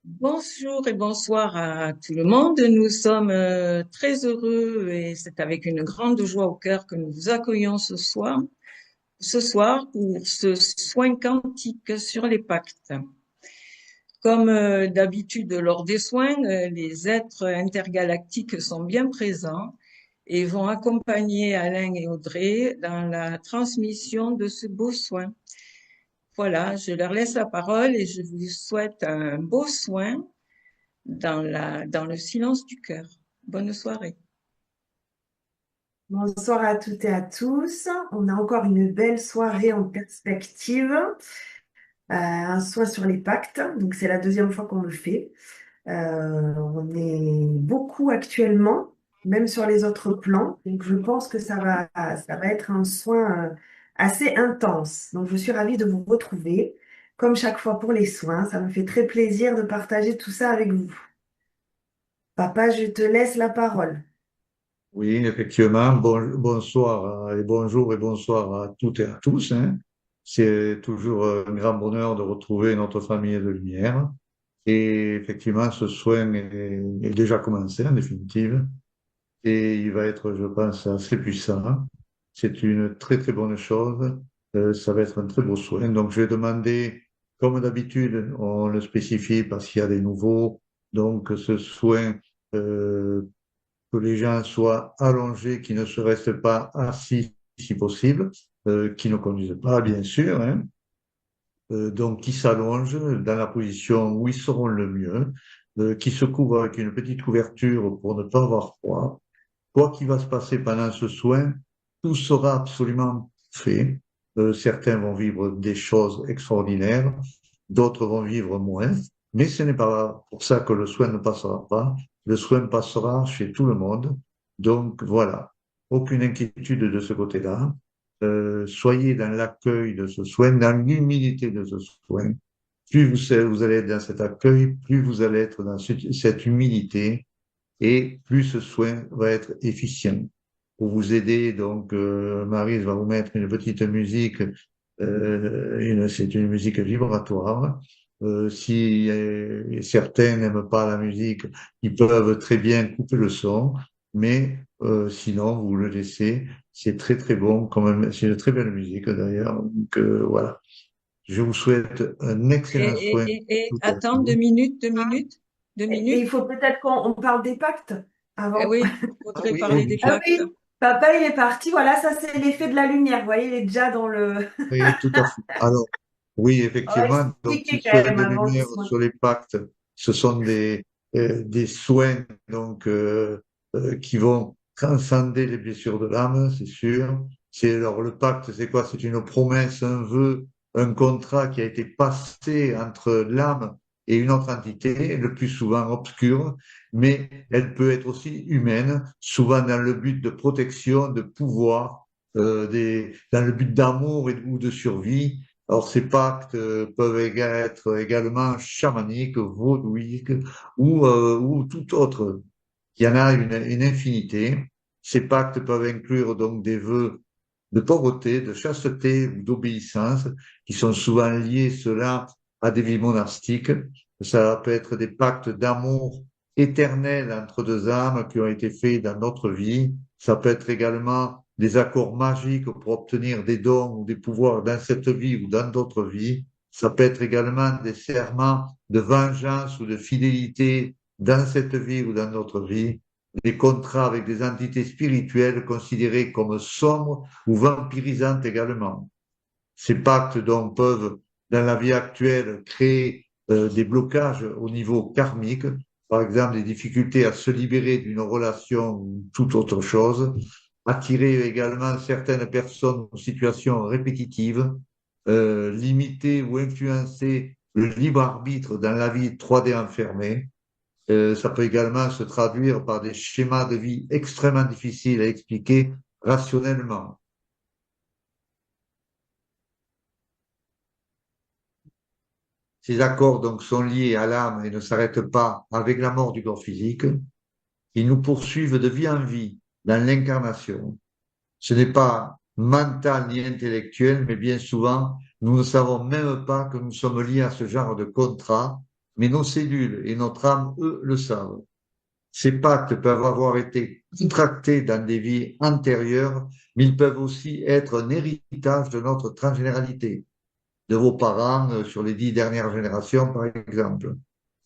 Bonjour et bonsoir à tout le monde. Nous sommes très heureux et c'est avec une grande joie au cœur que nous vous accueillons ce soir pour ce soin quantique sur les pactes. Comme d'habitude lors des soins, les êtres intergalactiques sont bien présents et vont accompagner Alain et Audrey dans la transmission de ce beau soin. Voilà, je leur laisse la parole et je vous souhaite un beau soin dans le silence du cœur. Bonne soirée. Bonsoir à toutes et à tous. On a encore une belle soirée en perspective. Un soin sur les pactes. Donc, c'est la deuxième fois qu'on le fait. On est beaucoup actuellement, même sur les autres plans. Donc, je pense que ça va être un soin assez intense. Donc, je suis ravie de vous retrouver, comme chaque fois pour les soins. Ça me fait très plaisir de partager tout ça avec vous. Papa, je te laisse la parole. Oui, effectivement. Bonsoir et bonsoir à toutes et à tous, hein. C'est toujours un grand bonheur de retrouver notre famille de lumière. Et effectivement, ce soin est déjà commencé en définitive. Et il va être, je pense, assez puissant. C'est une très, très bonne chose. Ça va être un très beau soin. Donc, je vais demander, comme d'habitude, on le spécifie parce qu'il y a des nouveaux. Donc, ce soin, euh, que les gens soient allongés, qui ne se restent pas assis si possible, qui ne conduisent pas, bien sûr, hein. Donc qui s'allongent dans la position où ils seront le mieux, qui se couvrent avec une petite couverture pour ne pas avoir froid. Quoi qu'il va se passer pendant ce soin, tout sera absolument fait. Certains vont vivre des choses extraordinaires, d'autres vont vivre moins, mais ce n'est pas pour ça que le soin ne passera pas. Le soin passera chez tout le monde. Donc voilà, aucune inquiétude de ce côté-là. Soyez dans l'accueil de ce soin, dans l'humilité de ce soin. Plus vous allez être dans cet accueil, plus vous allez être dans cette humilité et plus ce soin va être efficient. Pour vous aider, donc, Maryse va vous mettre une petite musique, c'est une musique vibratoire. Si certains n'aiment pas la musique, ils peuvent très bien couper le son, mais sinon, vous le laissez. C'est très très bon, quand même. C'est une très belle musique d'ailleurs. Donc voilà. Je vous souhaite un Et, excellent soin. attends 2 minutes, 2 minutes, deux Et il minutes. faut peut-être qu'on parle des pactes Eh avant. oui, Ah faudrait oui, oh, parler bien des sûr. Ah pactes. oui, papa, il est parti. Voilà, ça, c'est l'effet de la lumière. Vous voyez, il est déjà dans le. Oui, tout à fait. Alors, oui, On va effectivement, donc ces expliquer quand soins même de avant le lumière soin. sur les pactes, ce sont des soins donc qui vont transcender les blessures de l'âme, c'est sûr. Alors le pacte, c'est quoi? C'est une promesse, un vœu, un contrat qui a été passé entre l'âme et une autre entité, le plus souvent obscure, mais elle peut être aussi humaine, souvent dans le but de protection, de pouvoir, dans le but d'amour ou de survie. Alors, ces pactes peuvent être également chamaniques, vaudouiques ou tout autre. Il y en a une infinité. Ces pactes peuvent inclure donc des vœux de pauvreté, de chasteté ou d'obéissance, qui sont souvent liés, cela, à des vies monastiques. Ça peut être des pactes d'amour éternel entre deux âmes qui ont été faits dans notre vie. Ça peut être également des accords magiques pour obtenir des dons ou des pouvoirs dans cette vie ou dans d'autres vies. Ça peut être également des serments de vengeance ou de fidélité dans cette vie ou dans notre vie, des contrats avec des entités spirituelles considérées comme sombres ou vampirisantes également. Ces pactes donc peuvent, dans la vie actuelle, créer des blocages au niveau karmique, par exemple des difficultés à se libérer d'une relation ou toute autre chose, attirer également certaines personnes aux situations répétitives, limiter ou influencer le libre arbitre dans la vie 3D enfermée. Ça peut également se traduire par des schémas de vie extrêmement difficiles à expliquer rationnellement. Ces accords donc sont liés à l'âme et ne s'arrêtent pas avec la mort du corps physique. Ils nous poursuivent de vie en vie dans l'incarnation. Ce n'est pas mental ni intellectuel, mais bien souvent, nous ne savons même pas que nous sommes liés à ce genre de contrat mais nos cellules et notre âme, eux, le savent. Ces pactes peuvent avoir été contractés dans des vies antérieures, mais ils peuvent aussi être un héritage de notre transgénéralité, de vos parents sur les 10 dernières générations, par exemple.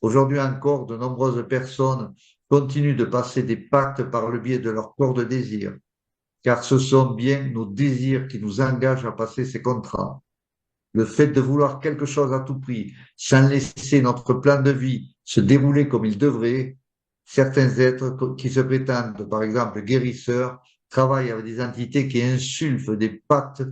Aujourd'hui encore, de nombreuses personnes continuent de passer des pactes par le biais de leur corps de désir, car ce sont bien nos désirs qui nous engagent à passer ces contrats. Le fait de vouloir quelque chose à tout prix, sans laisser notre plan de vie se dérouler comme il devrait, certains êtres qui se prétendent, par exemple, guérisseurs, travaillent avec des entités qui insulfent des pactes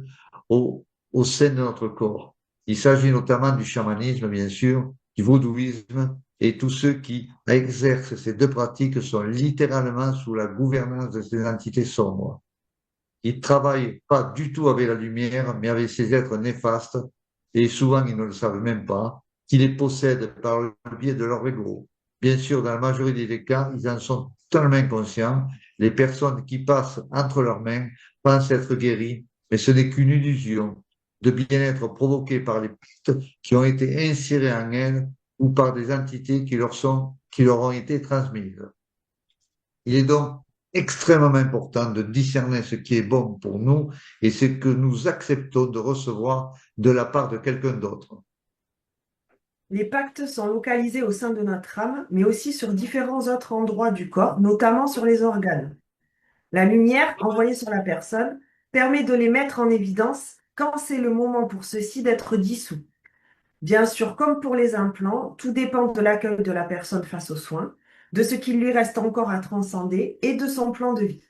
au sein de notre corps. Il s'agit notamment du chamanisme, bien sûr, du vaudouisme, et tous ceux qui exercent ces deux pratiques sont littéralement sous la gouvernance de ces entités sombres. Ils ne travaillent pas du tout avec la lumière, mais avec ces êtres néfastes, et souvent ils ne le savent même pas, qui les possèdent par le biais de leur ego. Bien sûr, dans la majorité des cas, ils en sont totalement conscients. Les personnes qui passent entre leurs mains pensent être guéries, mais ce n'est qu'une illusion de bien-être provoquée par les pactes qui ont été insérés en elles ou par des entités qui leur ont été transmises. Il est donc extrêmement important de discerner ce qui est bon pour nous et ce que nous acceptons de recevoir de la part de quelqu'un d'autre. Les pactes sont localisés au sein de notre âme, mais aussi sur différents autres endroits du corps, notamment sur les organes. La lumière envoyée sur la personne permet de les mettre en évidence quand c'est le moment pour ceux-ci d'être dissous. Bien sûr, comme pour les implants, tout dépend de l'accueil de la personne face aux soins, de ce qu'il lui reste encore à transcender et de son plan de vie.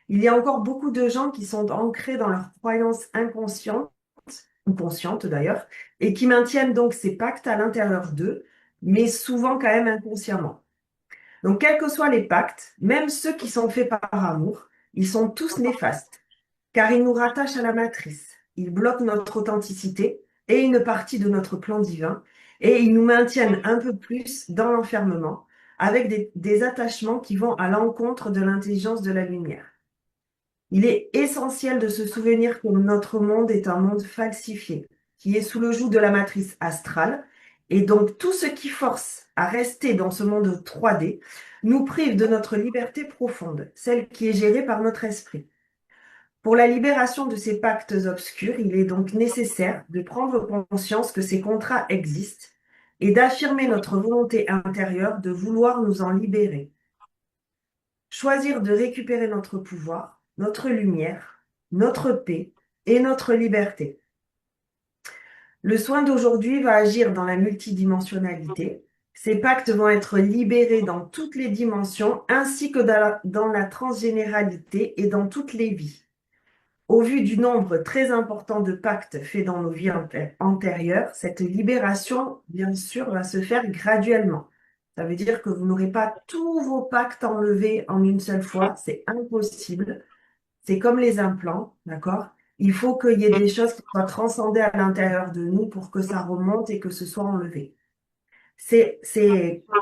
Il y a encore beaucoup de gens qui sont ancrés dans leurs croyances inconscientes, ou conscientes d'ailleurs, et qui maintiennent donc ces pactes à l'intérieur d'eux, mais souvent quand même inconsciemment. Donc, quels que soient les pactes, même ceux qui sont faits par amour, ils sont tous néfastes, car ils nous rattachent à la matrice, ils bloquent notre authenticité et une partie de notre plan divin, et ils nous maintiennent un peu plus dans l'enfermement, avec des attachements qui vont à l'encontre de l'intelligence de la lumière. Il est essentiel de se souvenir que notre monde est un monde falsifié, qui est sous le joug de la matrice astrale, et donc tout ce qui force à rester dans ce monde 3D nous prive de notre liberté profonde, celle qui est gérée par notre esprit. Pour la libération de ces pactes obscurs, il est donc nécessaire de prendre conscience que ces contrats existent et d'affirmer notre volonté intérieure de vouloir nous en libérer. Choisir de récupérer notre pouvoir, notre lumière, notre paix et notre liberté. Le soin d'aujourd'hui va agir dans la multidimensionnalité. Ces pactes vont être libérés dans toutes les dimensions ainsi que dans la transgénéralité et dans toutes les vies. Au vu du nombre très important de pactes faits dans nos vies antérieures, cette libération, bien sûr, va se faire graduellement. Ça veut dire que vous n'aurez pas tous vos pactes enlevés en une seule fois, c'est impossible. C'est comme les implants, d'accord? Il faut qu'il y ait des choses qui soient transcendées à l'intérieur de nous pour que ça remonte et que ce soit enlevé. C'est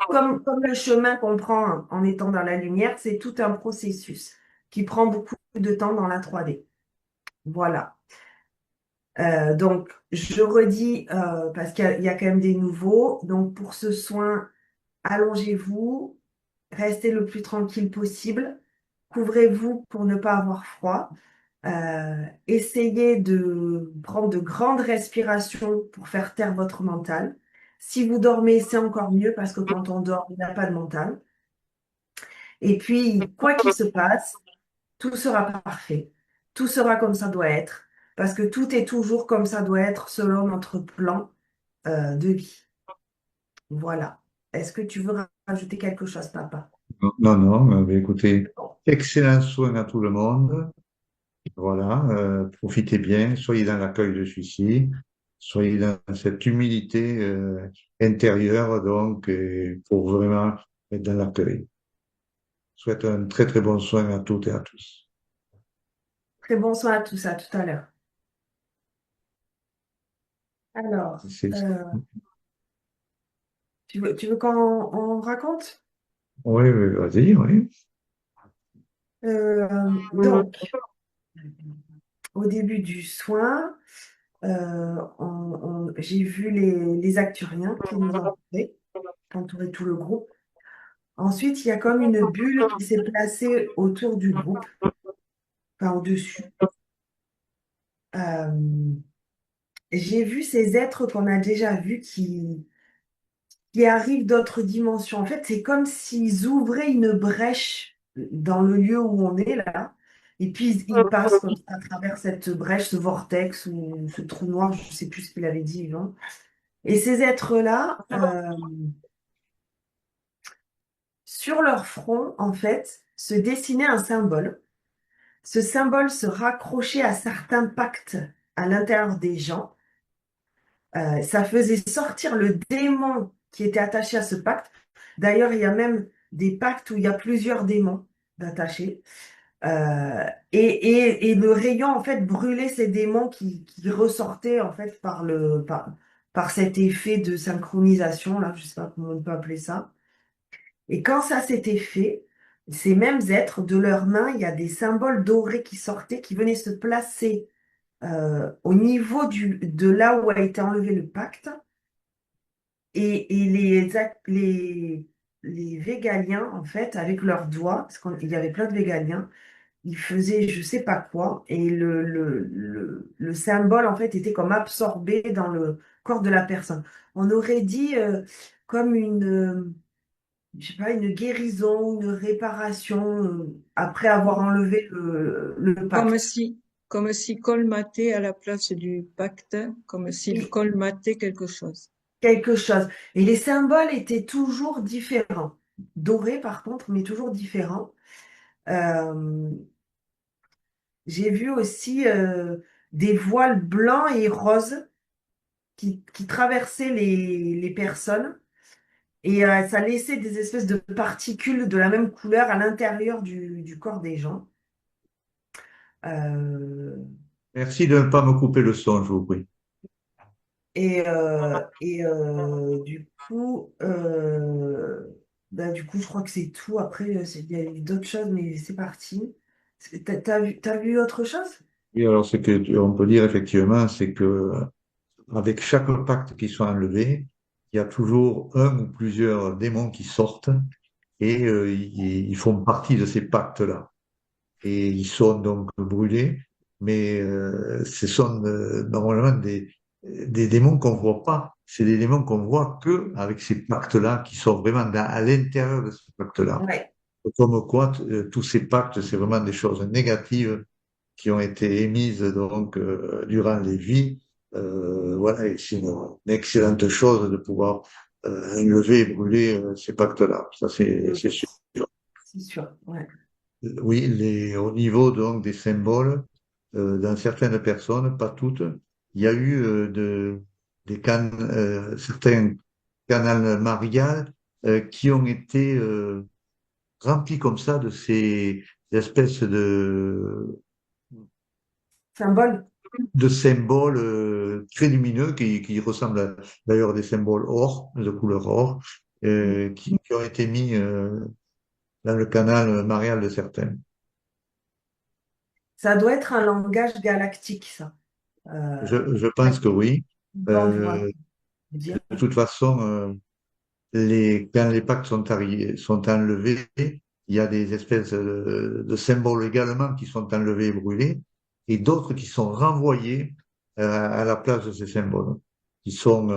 comme le chemin qu'on prend en étant dans la lumière, c'est tout un processus qui prend beaucoup de temps dans la 3D. Voilà. Donc, je redis, parce qu'il y a quand même des nouveaux. Donc, pour ce soin, allongez-vous, restez le plus tranquille possible, couvrez-vous pour ne pas avoir froid. Essayez de prendre de grandes respirations pour faire taire votre mental. Si vous dormez, c'est encore mieux parce que quand on dort, il n'y a pas de mental. Et puis, quoi qu'il se passe, tout sera parfait. Tout sera comme ça doit être parce que tout est toujours comme ça doit être selon notre plan de vie. Voilà. Est-ce que tu veux rajouter quelque chose, papa? Non, non, mais écoutez, excellent soin à tout le monde. Voilà, profitez bien, soyez dans l'accueil de celui-ci, soyez dans cette humilité intérieure, donc, pour vraiment être dans l'accueil. Je souhaite un très très bon soin à toutes et à tous. Très bon soin à tous, à tout à l'heure. Alors, C'est- tu veux qu'on raconte? Oui, oui, vas-y, oui. Donc, au début du soin, j'ai vu les Acturiens qui nous ont fait. entourer tout le groupe. Ensuite, il y a comme une bulle qui s'est placée autour du groupe, enfin au-dessus. Euh, j'ai vu ces êtres qu'on a déjà vus qui arrivent d'autres dimensions. En fait, c'est comme s'ils ouvraient une brèche dans le lieu où on est là. Et puis, ils passent comme ça à travers cette brèche, ce vortex ou ce trou noir, je ne sais plus ce qu'il avait dit, Yvan. Et ces êtres-là, sur leur front, en fait, se dessinait un symbole. Ce symbole se raccrochait à certains pactes à l'intérieur des gens. Ça faisait sortir le démon qui était attaché à ce pacte. D'ailleurs, il y a même des pactes où il y a plusieurs démons d'attachés. Et le rayon, en fait, brûlait ces démons qui ressortaient, en fait, par cet effet de synchronisation, là, je ne sais pas comment on peut appeler ça. Et quand ça s'était fait, ces mêmes êtres, de leurs mains, il y a des symboles dorés qui sortaient, qui venaient se placer au niveau de là où a été enlevé le pacte. Et les végaliens, en fait, avec leurs doigts, parce qu'il y avait plein de végaliens, ils faisaient je sais pas quoi, et le symbole, en fait, était comme absorbé dans le corps de la personne. On aurait dit comme je sais pas, une guérison, une réparation après avoir enlevé le Comme pacte. si, comme si colmater à la place du pacte, comme s'il Et colmatait quelque chose. quelque chose. Et les symboles étaient toujours différents. Dorés, par contre, mais toujours différents. Euh, j'ai vu aussi des voiles blancs et roses qui traversaient les personnes. Et ça laissait des espèces de particules de la même couleur à l'intérieur du corps des gens. Euh, Merci de ne pas me couper le son, je vous prie. Du coup, je crois que c'est tout. Après, il y a eu d'autres choses, mais c'est parti. T'as vu autre chose? Et alors, ce que on peut dire effectivement, c'est que avec chaque pacte qui soit enlevé, il y a toujours un ou plusieurs démons qui sortent et ils font partie de ces pactes-là. Et ils sont donc brûlés, mais ce sont normalement des démons qu'on voit pas. C'est des démons qu'on voit que avec ces pactes-là, qui sont vraiment à l'intérieur de ces pactes-là. Ouais. Comme quoi, tous ces pactes, c'est vraiment des choses négatives qui ont été émises donc durant les vies. Voilà, et c'est une excellente chose de pouvoir enlever et brûler ces pactes-là. Ça, c'est sûr. C'est sûr. Ouais. Oui, au niveau donc des symboles, dans certaines personnes, pas toutes, il y a eu certains canaux mariales qui ont été remplis comme ça de ces espèces Symbole. de symboles très lumineux qui ressemblent d'ailleurs à des symboles or, de couleur or, qui ont été mis dans le canal marial de certains. Ça doit être un langage galactique, ça. Je pense que oui. Bon, je vois Euh, dire. de toute façon, quand les pactes sont enlevés, il y a des espèces de symboles également qui sont enlevés et brûlés, et d'autres qui sont renvoyés à la place de ces symboles. Qui sont,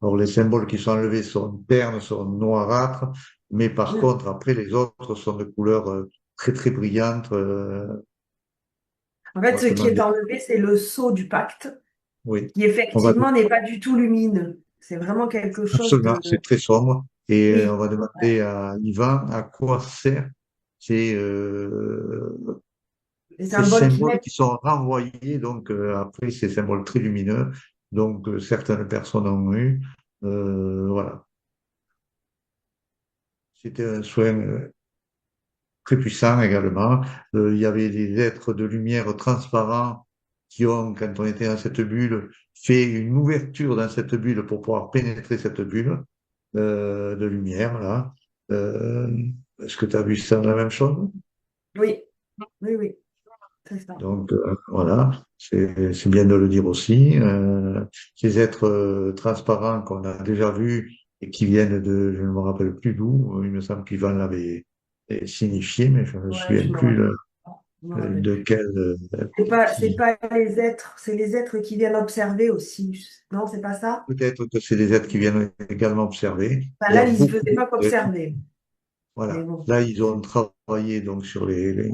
alors les symboles qui sont enlevés sont ternes, sont noirâtres, mais par Mm. contre, après, les autres sont de couleurs très très brillantes. En fait, On va ce se qui est demander, enlevé, c'est le sceau du pacte, oui, qui on va effectivement n'est pas du tout lumineux. C'est vraiment quelque chose absolument, de... c'est très sombre. Et on Oui, va ouais. demander à Yvan à quoi sert ces, Les ces symboles qui symboles mettent. qui sont renvoyés, donc après ces symboles très lumineux, donc certaines personnes ont eu. Voilà, c'était un soin très puissant également. Il y avait des êtres de lumière transparents qui ont, quand on était dans cette bulle, fait une ouverture dans cette bulle pour pouvoir pénétrer cette bulle de lumière, là. Euh, Est-ce que tu as vu ça, la même chose? Oui, oui, oui, c'est ça. Donc voilà, c'est bien de le dire aussi. Ces êtres transparents qu'on a déjà vus et qui viennent de, je ne me rappelle plus d'où, il me semble qu'Yvan l'avait signifié, mais je ne me Ouais, souviens je me plus rappelle. Je me rappelle de plus. quel C'est qui. pas les êtres, c'est les êtres qui viennent observer aussi. Non, c'est pas ça? Peut-être que c'est des êtres qui viennent également observer. Enfin, Il y a là, ils ne beaucoup faisaient pas qu'observer. Mais voilà. bon. Là, ils ont travaillé donc sur les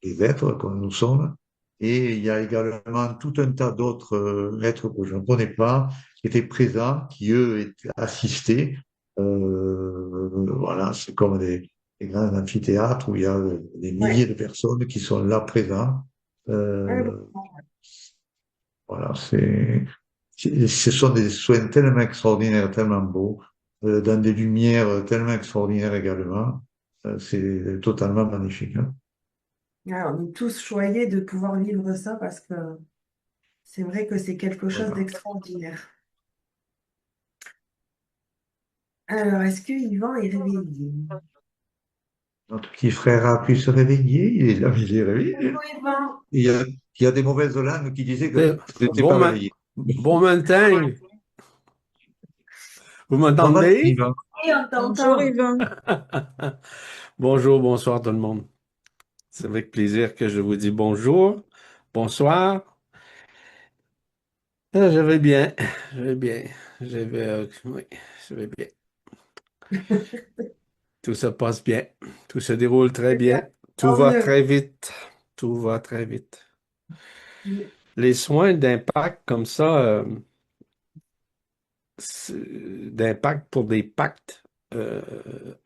êtres comme nous sommes. Et il y a également tout un tas d'autres êtres que je ne connais pas, qui étaient présents, qui eux étaient assistés. Voilà, c'est comme des grands amphithéâtres où il y a des milliers Ouais. de personnes qui sont là présents. Ouais, Euh, bon. voilà, ce sont des soins tellement extraordinaires, tellement beaux, dans des lumières tellement extraordinaires également. C'est totalement magnifique, hein. Ouais, on est tous choyés de pouvoir vivre ça parce que c'est vrai que c'est quelque chose Voilà. d'extraordinaire. Alors, est-ce que Yvan est réveillé? Notre petit frère a pu se réveiller, il est réveillé. Bonjour Yvan. Il y a des mauvaises langues qui disaient que Eh, je n'étais Bon, pas réveillé. bon matin, vous Comment vas-tu, m'entendez? Yvan? Et on Bonjour t'entend. Yvan. Bonjour, bonsoir tout le monde. C'est avec plaisir que je vous dis bonjour, bonsoir. Je vais bien, je vais bien, oui, je vais bien. Tout se passe bien, tout se déroule très C'est bien, ça. tout Tant va mieux. très vite, tout va très vite. Les soins d'impact comme ça, d'impact pour des pactes, euh,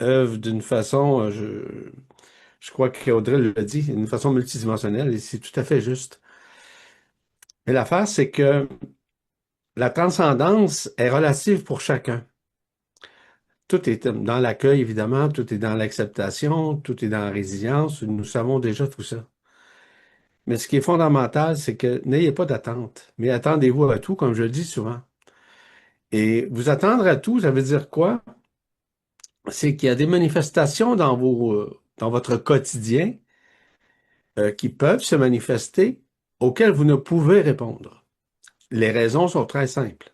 œuvrent d'une façon, je crois qu'Audrey l'a dit, d'une façon multidimensionnelle, et c'est tout à fait juste. Mais l'affaire, c'est que la transcendance est relative pour chacun. Tout est dans l'accueil, évidemment, tout est dans l'acceptation, tout est dans la résilience, nous savons déjà tout ça. Mais ce qui est fondamental, c'est que n'ayez pas d'attente, mais attendez-vous à tout, comme je le dis souvent. Et vous attendre à tout, ça veut dire quoi? C'est qu'il y a des manifestations dans votre quotidien qui peuvent se manifester auxquelles vous ne pouvez répondre. Les raisons sont très simples.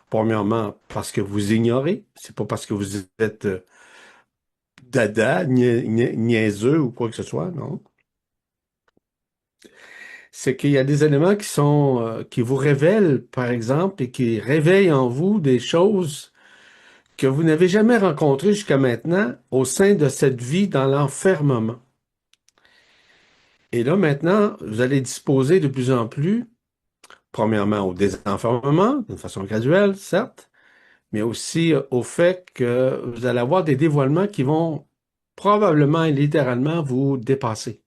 Premièrement, parce que vous ignorez, c'est pas parce que vous êtes dada, niaiseux ou quoi que ce soit, non. C'est qu'il y a des éléments qui vous révèlent, par exemple, et qui réveillent en vous des choses que vous n'avez jamais rencontrées jusqu'à maintenant au sein de cette vie dans l'enfermement. Et là, maintenant, vous allez disposer de plus en plus, premièrement, au désenfermement, d'une façon graduelle, certes, mais aussi au fait que vous allez avoir des dévoilements qui vont probablement et littéralement vous dépasser.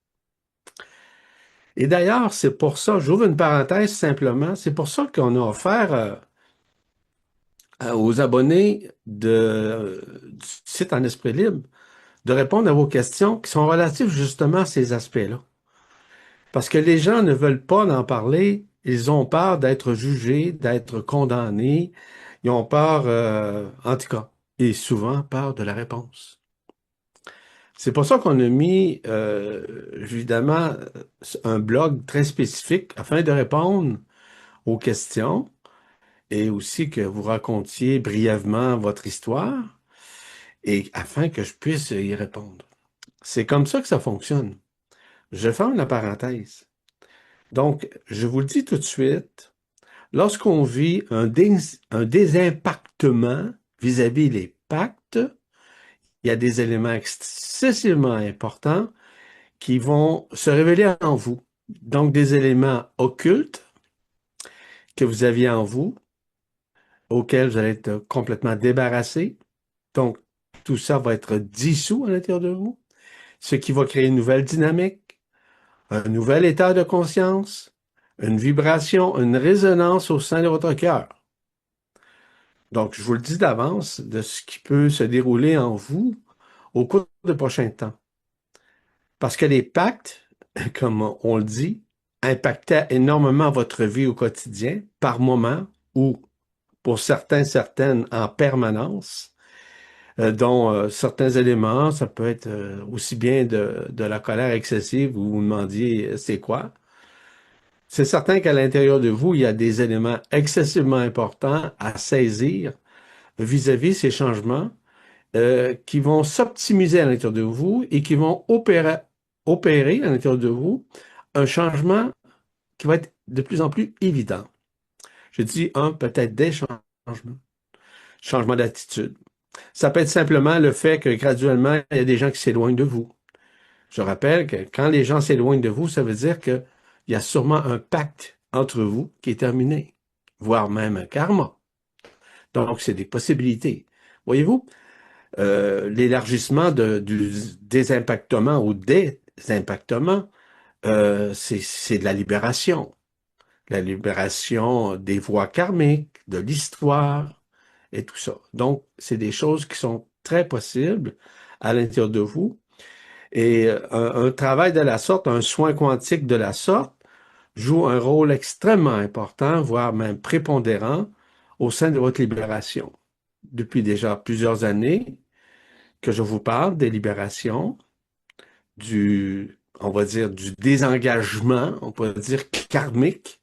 Et d'ailleurs, c'est pour ça, j'ouvre une parenthèse simplement, c'est pour ça qu'on a offert aux abonnés du site En Esprit Libre de répondre à vos questions qui sont relatives justement à ces aspects-là. Parce que les gens ne veulent pas en parler, ils ont peur d'être jugés, d'être condamnés, ils ont peur, en tout cas, et souvent peur de la réponse. C'est pour ça qu'on a mis, évidemment, un blog très spécifique afin de répondre aux questions et aussi que vous racontiez brièvement votre histoire et afin que je puisse y répondre. C'est comme ça que ça fonctionne. Je ferme la parenthèse. Donc, je vous le dis tout de suite, lorsqu'on vit un désimpactement vis-à-vis les pactes, il y a des éléments excessivement importants qui vont se révéler en vous. Donc, des éléments occultes que vous aviez en vous, auxquels vous allez être complètement débarrassé. Donc, tout ça va être dissous à l'intérieur de vous, ce qui va créer une nouvelle dynamique, un nouvel état de conscience, une vibration, une résonance au sein de votre cœur. Donc, je vous le dis d'avance de ce qui peut se dérouler en vous au cours des prochains temps. Parce que les pactes, comme on le dit, impactaient énormément votre vie au quotidien, par moment, ou pour certains, certaines, en permanence, dont certains éléments, ça peut être aussi bien de la colère excessive, où vous vous demandiez c'est quoi. C'est certain qu'à l'intérieur de vous, il y a des éléments excessivement importants à saisir vis-à-vis ces changements qui vont s'optimiser à l'intérieur de vous et qui vont opérer à l'intérieur de vous un changement qui va être de plus en plus évident. Je dis peut-être des changements. Changement d'attitude. Ça peut être simplement le fait que graduellement, il y a des gens qui s'éloignent de vous. Je rappelle que quand les gens s'éloignent de vous, ça veut dire qu'il y a sûrement un pacte entre vous qui est terminé, voire même un karma. Donc, c'est des possibilités. Voyez-vous, l'élargissement du désimpactement ou désimpactement, c'est de la libération. La libération des voies karmiques, de l'histoire et tout ça. Donc, c'est des choses qui sont très possibles à l'intérieur de vous. Et un travail de la sorte, un soin quantique de la sorte, joue un rôle extrêmement important, voire même prépondérant, au sein de votre libération. Depuis déjà plusieurs années que je vous parle des libérations, on va dire, du désengagement, on peut dire karmique,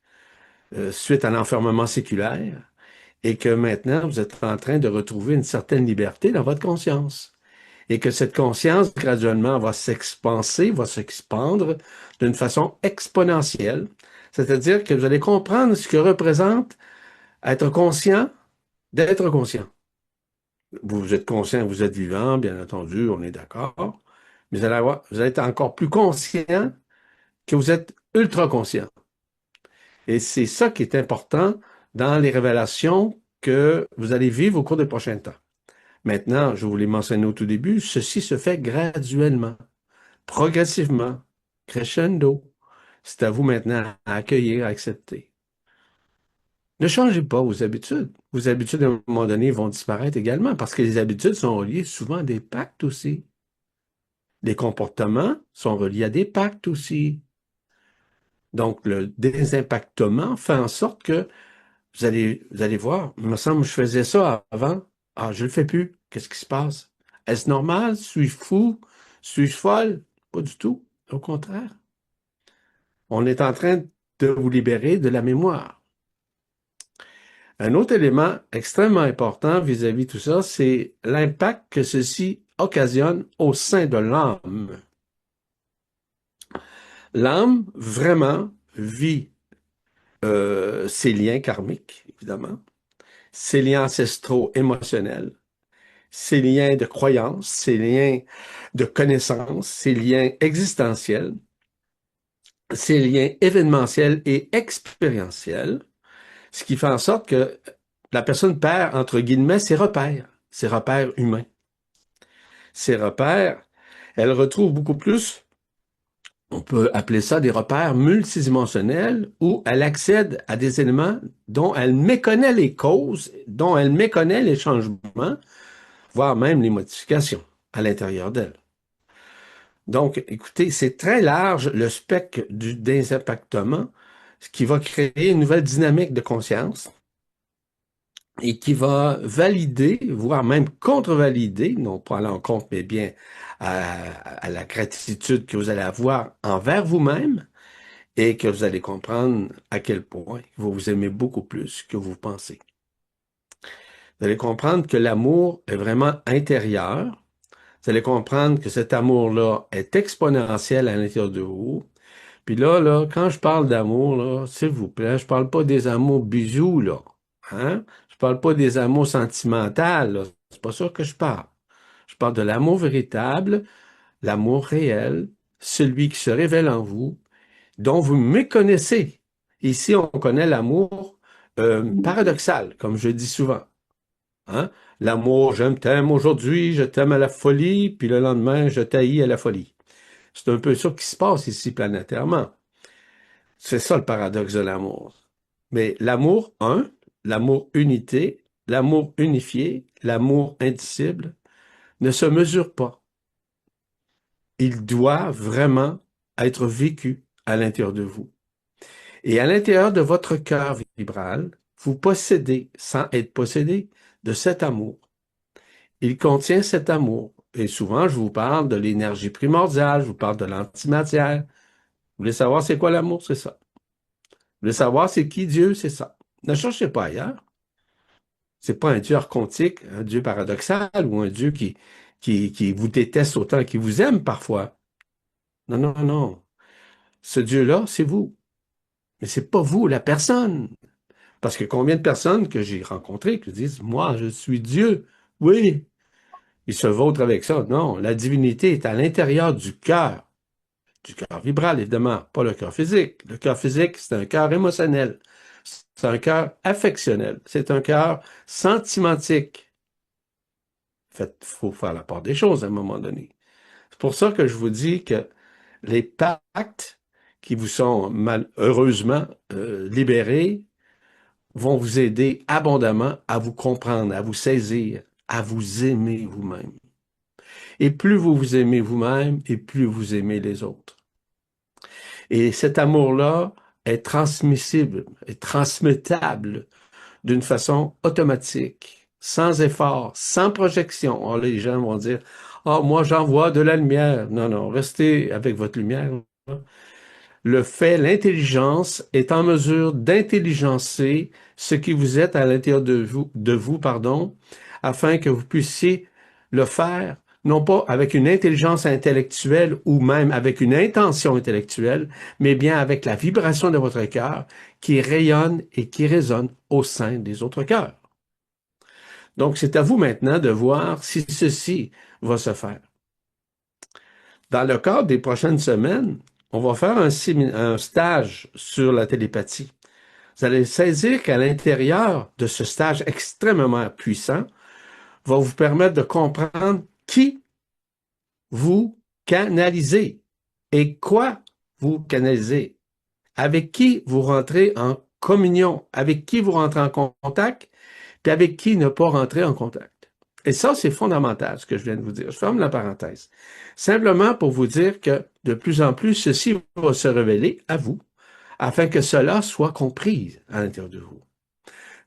suite à l'enfermement séculaire, et que maintenant vous êtes en train de retrouver une certaine liberté dans votre conscience. Et que cette conscience, graduellement, va s'expanser, va s'expandre d'une façon exponentielle. C'est-à-dire que vous allez comprendre ce que représente être conscient d'être conscient. Vous êtes conscient, vous êtes vivant, bien entendu, on est d'accord. Mais vous allez être encore plus conscient que vous êtes ultra conscient. Et c'est ça qui est important dans les révélations que vous allez vivre au cours des prochains temps. Maintenant, je vous l'ai mentionné au tout début, ceci se fait graduellement, progressivement, crescendo. C'est à vous maintenant à accueillir, à accepter. Ne changez pas vos habitudes. Vos habitudes, à un moment donné, vont disparaître également parce que les habitudes sont reliées souvent à des pactes aussi. Les comportements sont reliés à des pactes aussi. Donc, le désimpactement fait en sorte que vous allez voir, il me semble que je faisais ça avant. Ah, je le fais plus. Qu'est-ce qui se passe? Est-ce normal? Suis-je fou? Suis-je folle? Pas du tout. Au contraire. On est en train de vous libérer de la mémoire. Un autre élément extrêmement important vis-à-vis de tout ça, c'est l'impact que ceci occasionne au sein de l'âme. L'âme, vraiment, vit ses liens karmiques, évidemment, ses liens ancestraux émotionnels, ses liens de croyance, ses liens de connaissance, ses liens existentiels, ses liens événementiels et expérientiels, ce qui fait en sorte que la personne perd, entre guillemets, ses repères humains. Ces repères, elle retrouve beaucoup plus, on peut appeler ça des repères multidimensionnels, où elle accède à des éléments dont elle méconnaît les causes, dont elle méconnaît les changements, voire même les modifications à l'intérieur d'elle. Donc, écoutez, c'est très large le spectre du désimpactement, ce qui va créer une nouvelle dynamique de conscience et qui va valider, voire même contre-valider, non pas à l'encontre, mais bien à la gratitude que vous allez avoir envers vous-même et que vous allez comprendre à quel point vous vous aimez beaucoup plus que vous pensez. Vous allez comprendre que l'amour est vraiment intérieur. Vous allez comprendre que cet amour-là est exponentiel à l'intérieur de vous. Puis là, quand je parle d'amour, là, s'il vous plaît, je parle pas des amours bisous, là. Hein? Je parle pas des amours sentimentaux, là. C'est pas ça que je parle. Je parle de l'amour véritable, l'amour réel, celui qui se révèle en vous, dont vous méconnaissez. Ici, on connaît l'amour paradoxal, comme je dis souvent. Hein? L'amour, je t'aime aujourd'hui, je t'aime à la folie, puis le lendemain, je t'haïs à la folie. C'est un peu ça qui se passe ici planétairement. C'est ça le paradoxe de l'amour. Mais l'amour l'amour unité, l'amour unifié, l'amour indicible, ne se mesure pas. Il doit vraiment être vécu à l'intérieur de vous. Et à l'intérieur de votre cœur vibral, vous possédez, sans être possédé, de cet amour. Il contient cet amour. Et souvent, je vous parle de l'énergie primordiale, je vous parle de l'antimatière. Vous voulez savoir c'est quoi l'amour? C'est ça. Vous voulez savoir c'est qui Dieu? C'est ça. Ne cherchez pas ailleurs. C'est pas un Dieu archontique, un Dieu paradoxal ou un Dieu qui vous déteste autant qu'il vous aime parfois. Non, non, non. Ce Dieu-là, c'est vous. Mais c'est pas vous, la personne. Parce que combien de personnes que j'ai rencontrées qui disent, moi, je suis Dieu. Oui. Ils se vautrent avec ça. Non, la divinité est à l'intérieur du cœur. Du cœur vibral, évidemment, pas le cœur physique. Le cœur physique, c'est un cœur émotionnel. C'est un cœur affectionnel. C'est un cœur sentimentique. En fait, il faut faire la part des choses à un moment donné. C'est pour ça que je vous dis que les pactes qui vous sont heureusement libérés vont vous aider abondamment à vous comprendre, à vous saisir, à vous aimer vous-même. Et plus vous vous aimez vous-même, et plus vous aimez les autres. Et cet amour-là est transmissible, est transmettable d'une façon automatique, sans effort, sans projection. Alors, les gens vont dire, ah, moi, j'envoie de la lumière. Non, non, restez avec votre lumière. Le fait, l'intelligence est en mesure d'intelligencer ce qui vous êtes à l'intérieur de vous, pardon, afin que vous puissiez le faire, non pas avec une intelligence intellectuelle ou même avec une intention intellectuelle, mais bien avec la vibration de votre cœur qui rayonne et qui résonne au sein des autres cœurs. Donc, c'est à vous maintenant de voir si ceci va se faire. Dans le cadre des prochaines semaines, on va faire un stage sur la télépathie. Vous allez saisir qu'à l'intérieur de ce stage extrêmement puissant, va vous permettre de comprendre qui vous canalisez et quoi vous canalisez, avec qui vous rentrez en communion, avec qui vous rentrez en contact, puis avec qui ne pas rentrer en contact. Et ça, c'est fondamental, ce que je viens de vous dire. Je ferme la parenthèse. Simplement pour vous dire que de plus en plus, ceci va se révéler à vous, afin que cela soit compris à l'intérieur de vous.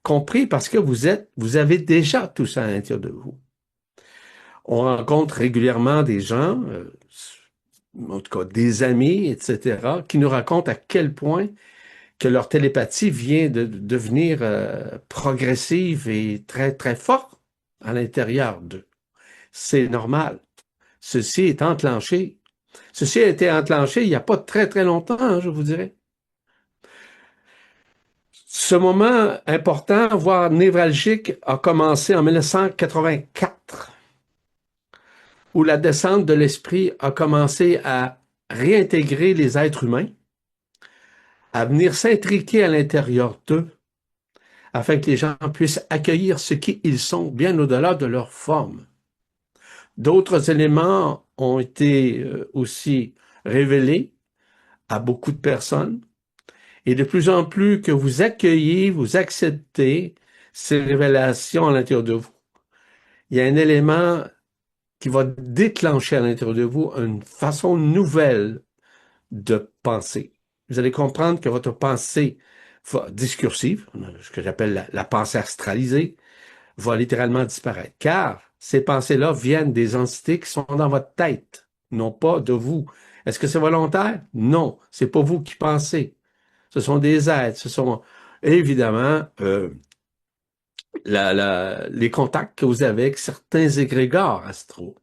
Compris parce que vous avez déjà tout ça à l'intérieur de vous. On rencontre régulièrement des gens, en tout cas des amis, etc., qui nous racontent à quel point que leur télépathie vient de devenir progressive et très, très forte à l'intérieur d'eux. C'est normal. Ceci est enclenché. Ceci a été enclenché il n'y a pas très, très longtemps, hein, je vous dirais. Ce moment important, voire névralgique, a commencé en 1984, où la descente de l'esprit a commencé à réintégrer les êtres humains, à venir s'intriquer à l'intérieur d'eux, afin que les gens puissent accueillir ce qu'ils sont, bien au-delà de leur forme. D'autres éléments ont été aussi révélés à beaucoup de personnes, et de plus en plus que vous accueillez, vous acceptez ces révélations à l'intérieur de vous, il y a un élément qui va déclencher à l'intérieur de vous une façon nouvelle de penser. Vous allez comprendre que votre pensée discursive, ce que j'appelle la pensée astralisée, va littéralement disparaître. Car ces pensées-là viennent des entités qui sont dans votre tête, non pas de vous. Est-ce que c'est volontaire? Non, c'est pas vous qui pensez. Ce sont des êtres, ce sont évidemment les contacts que vous avez avec certains égrégores astraux.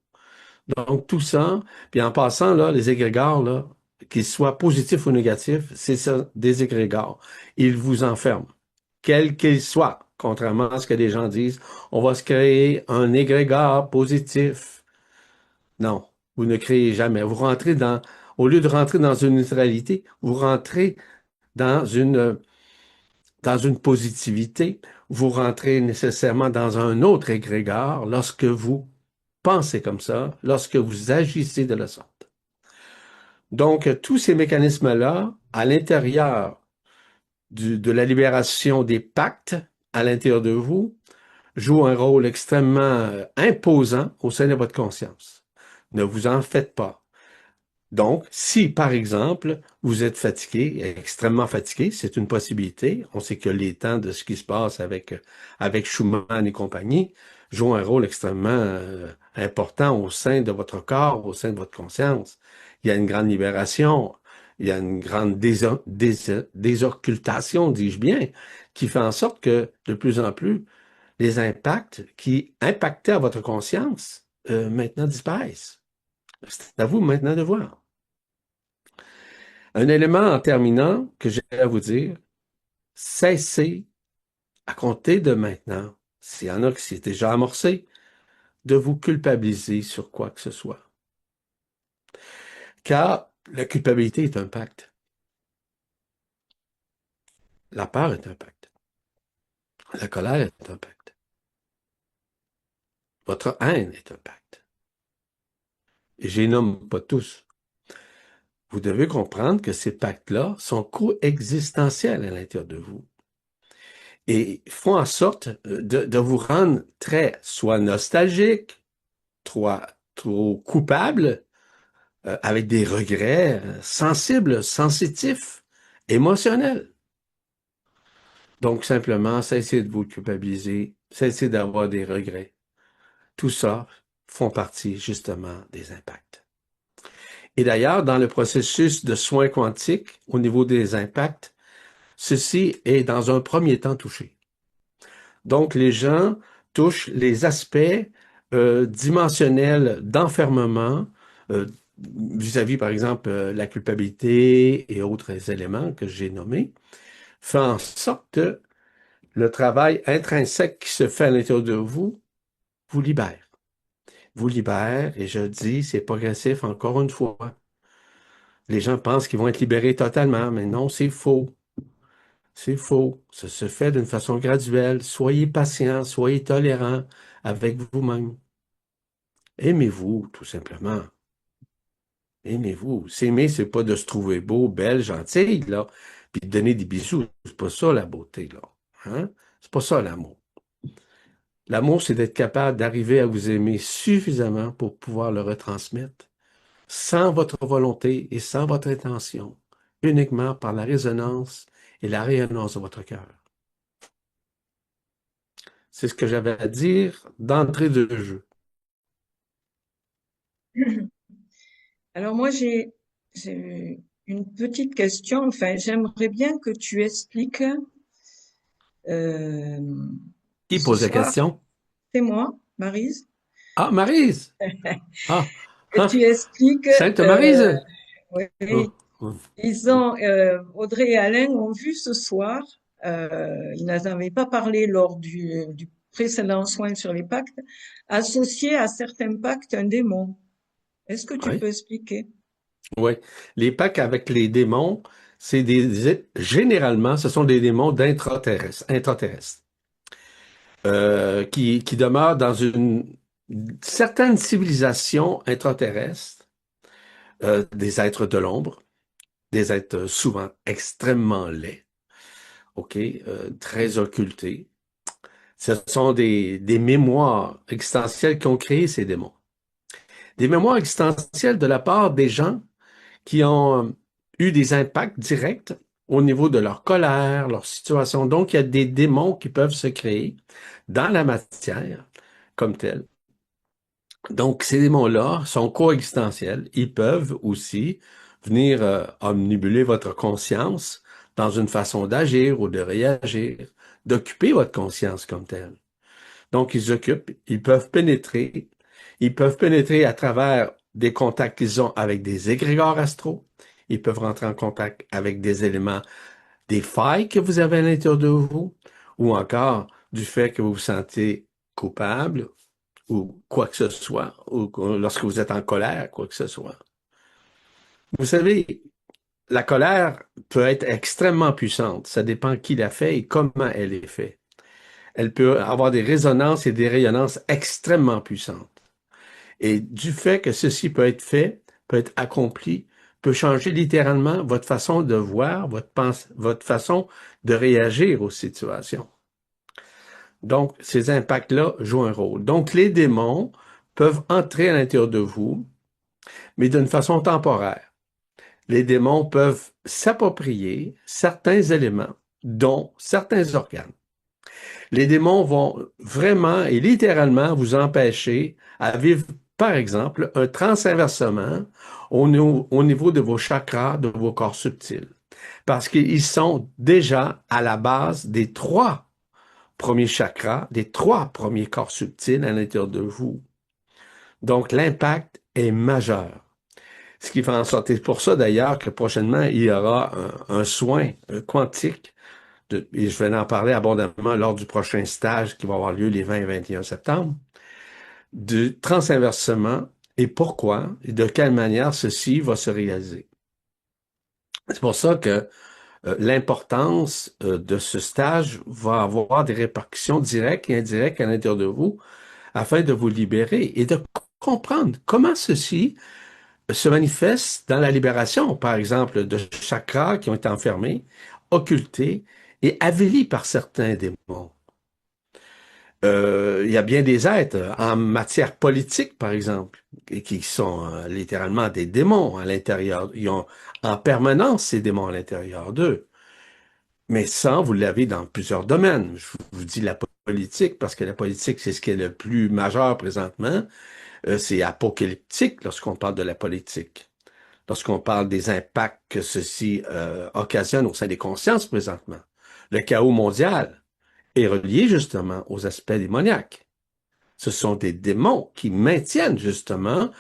Donc, tout ça, puis en passant, là, les égrégores, là, qu'ils soient positifs ou négatifs, c'est ça, des égrégores. Ils vous enferment, quels qu'ils soient. Contrairement à ce que les gens disent, on va se créer un égrégore positif. Non, vous ne créez jamais. Vous rentrez au lieu de rentrer dans une neutralité, vous rentrez dans une positivité, vous rentrez nécessairement dans un autre égrégore lorsque vous pensez comme ça, lorsque vous agissez de la sorte. Donc, tous ces mécanismes-là, à l'intérieur de la libération des pactes, à l'intérieur de vous, jouent un rôle extrêmement imposant au sein de votre conscience. Ne vous en faites pas. Donc, si, par exemple, vous êtes fatigué, extrêmement fatigué, c'est une possibilité. On sait que les temps de ce qui se passe avec Schumann et compagnie jouent un rôle extrêmement important au sein de votre corps, au sein de votre conscience. Il y a une grande libération, il y a une grande désoccultation, dis-je bien, qui fait en sorte que, de plus en plus, les impacts qui impactaient à votre conscience maintenant disparaissent. C'est à vous maintenant de voir. Un élément en terminant que j'ai à vous dire, cessez à compter de maintenant, s'il y en a qui s'est déjà amorcé, de vous culpabiliser sur quoi que ce soit. Car la culpabilité est un pacte. La peur est un pacte. La colère est un pacte. Votre haine est un pacte. Et je les nomme pas tous. Vous devez comprendre que ces pactes-là sont coexistentiels à l'intérieur de vous et font en sorte de vous rendre très, soit nostalgique, trop coupable, avec des regrets sensibles, sensitifs, émotionnels. Donc, simplement, cessez de vous culpabiliser, cessez d'avoir des regrets. Tout ça font partie, justement, des impacts. Et d'ailleurs, dans le processus de soins quantiques, au niveau des impacts, ceci est dans un premier temps touché. Donc, les gens touchent les aspects dimensionnels d'enfermement vis-à-vis, par exemple, la culpabilité et autres éléments que j'ai nommés, fait en sorte que le travail intrinsèque qui se fait à l'intérieur de vous vous libère. Vous libère, et je dis, c'est progressif encore une fois. Les gens pensent qu'ils vont être libérés totalement, mais non, c'est faux. C'est faux. Ça se fait d'une façon graduelle. Soyez patient, soyez tolérant avec vous-même. Aimez-vous, tout simplement. Aimez-vous. S'aimer, c'est pas de se trouver beau, belle, gentille, là, puis de donner des bisous. C'est pas ça, la beauté, là. Hein? C'est pas ça, l'amour. L'amour, c'est d'être capable d'arriver à vous aimer suffisamment pour pouvoir le retransmettre, sans votre volonté et sans votre intention, uniquement par la résonance et la rayonnance de votre cœur. C'est ce que j'avais à dire d'entrée de jeu. Alors moi, j'ai une petite question. Enfin, j'aimerais bien que tu expliques euh, Qui ce pose la soir, question? c'est moi, Maryse, Ah, Maryse! Ah, que ah, tu expliques, Sainte Maryse! Oh, oui, oh. Audrey et Alain ont vu ce soir, ils n'avaient pas parlé lors du précédent soin sur les pactes, associé à certains pactes un démon. Est-ce que tu Oui, peux expliquer? oui. Les pactes avec les démons, généralement, ce sont des démons intraterrestres, qui demeurent dans une certaine civilisation intraterrestre, des êtres de l'ombre, des êtres souvent extrêmement laids, ok, très occultés. Ce sont des mémoires existentielles qui ont créé ces démons. Des mémoires existentielles de la part des gens qui ont eu des impacts directs au niveau de leur colère, leur situation. Donc, il y a des démons qui peuvent se créer dans la matière comme telle. Donc, ces démons-là sont coexistentiels. Ils peuvent aussi venir omnibuler votre conscience dans une façon d'agir ou de réagir, d'occuper votre conscience comme telle. Donc, ils occupent, ils peuvent pénétrer à travers des contacts qu'ils ont avec des égrégores astraux. Ils peuvent rentrer en contact avec des éléments, des failles que vous avez à l'intérieur de vous, ou encore du fait que vous vous sentez coupable, ou quoi que ce soit, ou lorsque vous êtes en colère, quoi que ce soit. Vous savez, la colère peut être extrêmement puissante. Ça dépend qui la fait et comment elle est faite. Elle peut avoir des résonances et des rayonnances extrêmement puissantes. Et du fait que ceci peut être fait, peut être accompli, peut changer littéralement votre façon de voir, votre façon de réagir aux situations. Donc, ces impacts-là jouent un rôle. Donc, les démons peuvent entrer à l'intérieur de vous, mais d'une façon temporaire. Les démons peuvent s'approprier certains éléments, dont certains organes. Les démons vont vraiment et littéralement vous empêcher à vivre, par exemple, un transinversement au niveau de vos chakras, de vos corps subtils. Parce qu'ils sont déjà à la base des trois premiers chakras, des 3 premiers corps subtils à l'intérieur de vous. Donc, l'impact est majeur. Ce qui fait en sorte, c'est pour ça d'ailleurs que prochainement, il y aura un soin quantique, et je vais en parler abondamment lors du prochain stage qui va avoir lieu les 20 et 21 septembre, du transinversement et pourquoi et de quelle manière ceci va se réaliser. C'est pour ça que l'importance de ce stage va avoir des répercussions directes et indirectes à l'intérieur de vous afin de vous libérer et de comprendre comment ceci se manifeste dans la libération, par exemple, de chakras qui ont été enfermés, occultés et avilis par certains démons. Il y a bien des êtres en matière politique, par exemple, qui sont littéralement des démons à l'intérieur. Ils ont en permanence ces démons à l'intérieur d'eux. Mais ça, vous l'avez dans plusieurs domaines. Je vous dis la politique, parce que la politique, c'est ce qui est le plus majeur présentement. C'est apocalyptique lorsqu'on parle de la politique. Lorsqu'on parle des impacts que ceci occasionne au sein des consciences présentement. Le chaos mondial est relié justement aux aspects démoniaques. Ce sont des démons qui maintiennent justement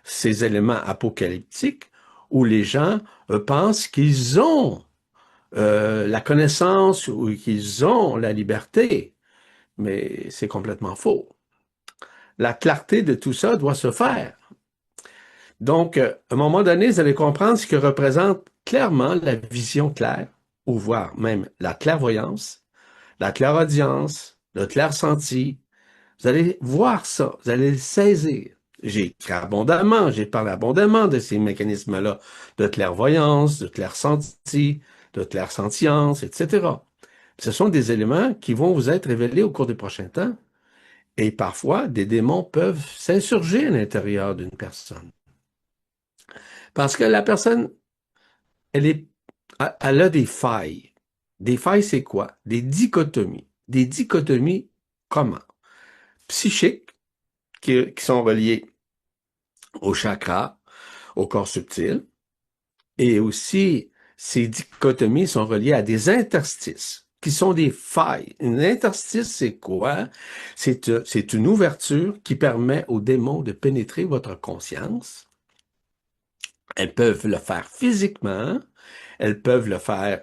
ces éléments apocalyptiques où les gens pensent qu'ils ont la connaissance ou qu'ils ont la liberté, mais c'est complètement faux. La clarté de tout ça doit se faire. Donc, à un moment donné, vous allez comprendre ce que représente clairement la vision claire, ou voire même la clairvoyance, la clairaudience, le clair-senti. Vous allez voir ça, vous allez le saisir. J'ai écrit abondamment, j'ai parlé abondamment de ces mécanismes-là de clairvoyance, de clair-senti, de clair-sentience, etc. Ce sont des éléments qui vont vous être révélés au cours des prochains temps. Et parfois, des démons peuvent s'insurger à l'intérieur d'une personne. Parce que la personne, elle a des failles. Des failles, c'est quoi? Des dichotomies. Des dichotomies comment? Psychiques, qui sont reliées au chakra, au corps subtil. Et aussi, ces dichotomies sont reliées à des interstices, qui sont des failles. Une interstice, c'est quoi? C'est une ouverture qui permet aux démons de pénétrer votre conscience. Elles peuvent le faire physiquement, elles peuvent le faire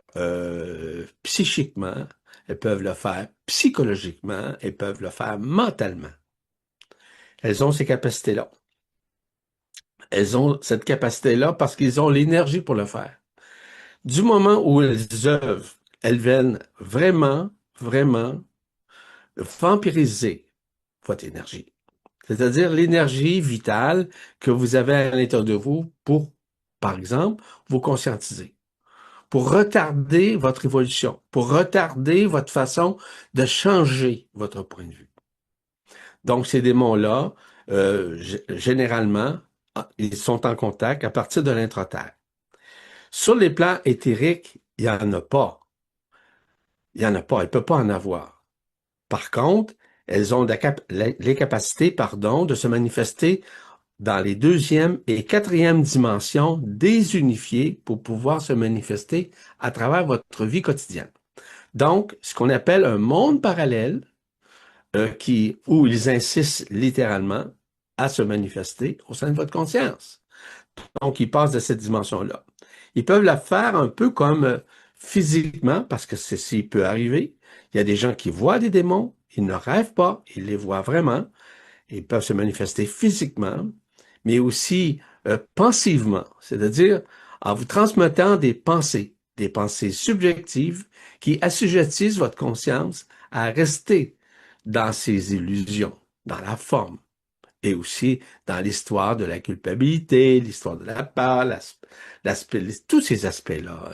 psychiquement, elles peuvent le faire psychologiquement, elles peuvent le faire mentalement. Elles ont ces capacités-là. Elles ont cette capacité-là parce qu'ils ont l'énergie pour le faire. Du moment où elles œuvrent, elles viennent vraiment, vraiment vampiriser votre énergie. C'est-à-dire l'énergie vitale que vous avez à l'intérieur de vous pour, par exemple, vous conscientiser, pour retarder votre évolution, pour retarder votre façon de changer votre point de vue. Donc, ces démons-là, généralement, ils sont en contact à partir de l'intraterre. Sur les plans éthériques, il n'y en a pas. Il n'y en a pas. Il ne peut pas en avoir. Par contre, elles ont les capacités, de se manifester dans les 2e et 4e dimensions désunifiées pour pouvoir se manifester à travers votre vie quotidienne. Donc, ce qu'on appelle un monde parallèle, où ils insistent littéralement à se manifester au sein de votre conscience. Donc, ils passent de cette dimension-là. Ils peuvent la faire un peu comme physiquement, parce que ceci peut arriver. Il y a des gens qui voient des démons, ils ne rêvent pas, ils les voient vraiment. Ils peuvent se manifester physiquement, mais aussi pensivement, c'est-à-dire en vous transmettant des pensées subjectives qui assujettissent votre conscience à rester dans ces illusions, dans la forme, et aussi dans l'histoire de la culpabilité, l'histoire de la peur, tous ces aspects-là,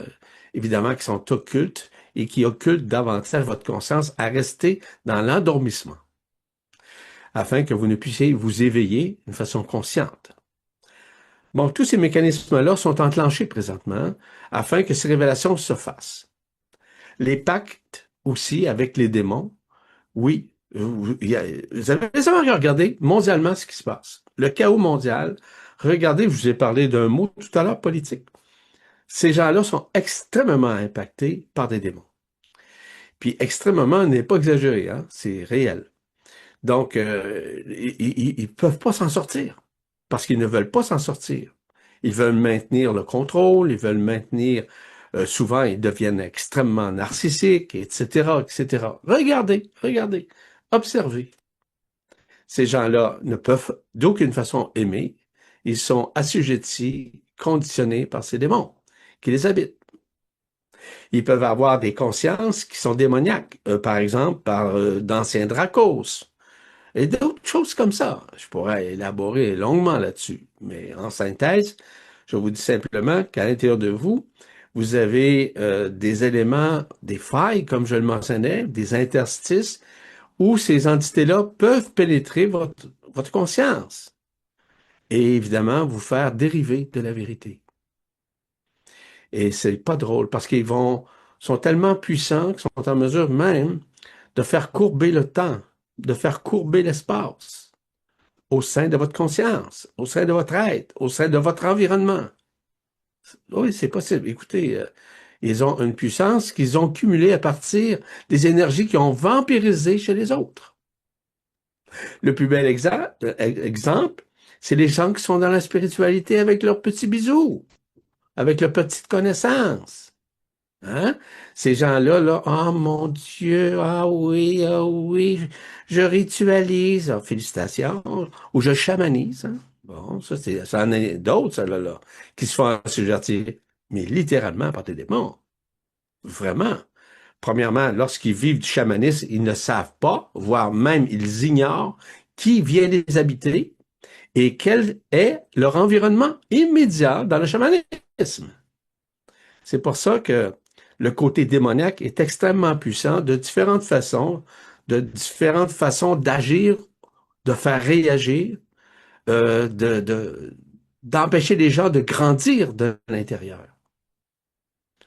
évidemment, qui sont occultes et qui occultent davantage votre conscience à rester dans l'endormissement, afin que vous ne puissiez vous éveiller d'une façon consciente. Bon, tous ces mécanismes-là sont enclenchés présentement afin que ces révélations se fassent. Les pactes aussi avec les démons, oui, vous avez récemment regardé mondialement ce qui se passe. Le chaos mondial, regardez, je vous ai parlé d'un mot tout à l'heure, politique. Ces gens-là sont extrêmement impactés par des démons. Puis extrêmement n'est pas exagéré, hein? C'est réel. Donc, ils peuvent pas s'en sortir parce qu'ils ne veulent pas s'en sortir. Ils veulent maintenir le contrôle, ils veulent maintenir, souvent ils deviennent extrêmement narcissiques, etc., etc. Regardez, observez. Ces gens-là ne peuvent d'aucune façon aimer. Ils sont assujettis, conditionnés par ces démons qui les habitent. Ils peuvent avoir des consciences qui sont démoniaques, par exemple par d'anciens dracos et d'autres choses comme ça. Je pourrais élaborer longuement là-dessus, mais en synthèse, je vous dis simplement qu'à l'intérieur de vous, vous avez des éléments, des failles, comme je le mentionnais, des interstices, où ces entités-là peuvent pénétrer votre conscience et évidemment vous faire dériver de la vérité. Et c'est pas drôle parce sont tellement puissants qu'ils sont en mesure même de faire courber le temps, de faire courber l'espace au sein de votre conscience, au sein de votre être, au sein de votre environnement. Oui, c'est possible. Écoutez, ils ont une puissance qu'ils ont cumulée à partir des énergies qui ont vampirisé chez les autres. Le plus bel exemple, c'est les gens qui sont dans la spiritualité avec leurs petits bisous, avec leurs petites connaissances. Hein? Ces gens-là, là, oh mon Dieu, ah oui, je ritualise, ah, félicitations, ou je chamanise. Hein? Bon, ça en est d'autres, ça, là, qui se font assujettir, mais littéralement par des démons. Vraiment. Premièrement, lorsqu'ils vivent du chamanisme, ils ne savent pas, voire même ils ignorent qui vient les habiter et quel est leur environnement immédiat dans le chamanisme. C'est pour ça que le côté démoniaque est extrêmement puissant de différentes façons d'agir, de faire réagir, d'empêcher les gens de grandir de l'intérieur.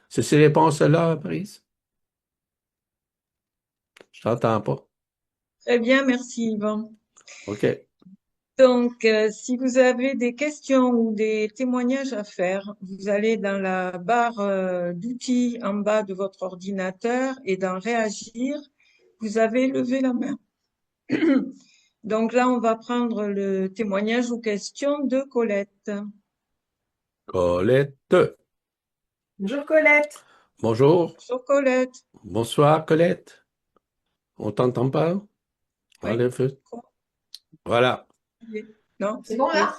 C'est ces réponses-là, Prise? Je t'entends pas. Très bien, merci Yvan. OK. Donc, si vous avez des questions ou des témoignages à faire, vous allez dans la barre d'outils en bas de votre ordinateur et dans Réagir, vous avez levé la main. Donc là, on va prendre le témoignage ou question de Colette. Colette. Bonjour Colette. Bonjour. Bonjour Colette. Bonsoir, Colette. On t'entend pas? Oui. Enlève feu. Voilà. Non? C'est bon là?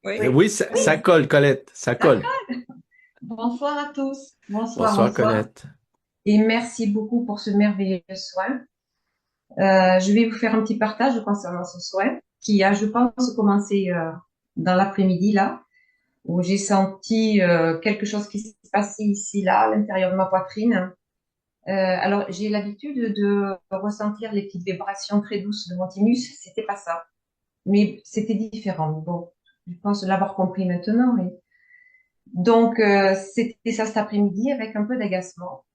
Oui. Oui, ça colle, Colette. Ça colle. Bonsoir à tous. Bonsoir, Colette. Et merci beaucoup pour ce merveilleux soin. Je vais vous faire un petit partage concernant ce soin qui a, je pense, commencé dans l'après-midi là, où j'ai senti quelque chose qui se passait ici, là, à l'intérieur de ma poitrine. Alors, j'ai l'habitude de ressentir les petites vibrations très douces de mon thymus. C'était pas ça, mais c'était différent. Bon, je pense l'avoir compris maintenant. Mais... Donc, c'était ça cet après-midi avec un peu d'agacement.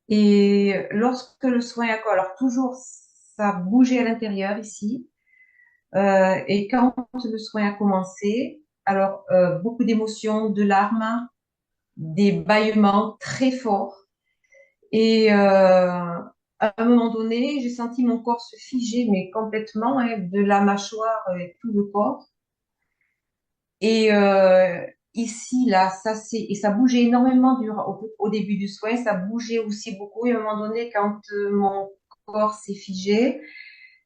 Et lorsque le soin a alors toujours ça bougeait à l'intérieur ici. Et quand le soin a commencé, alors beaucoup d'émotions, de larmes, des bâillements très forts. Et à un moment donné, j'ai senti mon corps se figer, mais complètement, hein, de la mâchoire et tout le corps. Et ici, là, et ça bougeait énormément au début du soin, ça bougeait aussi beaucoup. Et à un moment donné, quand mon corps s'est figé,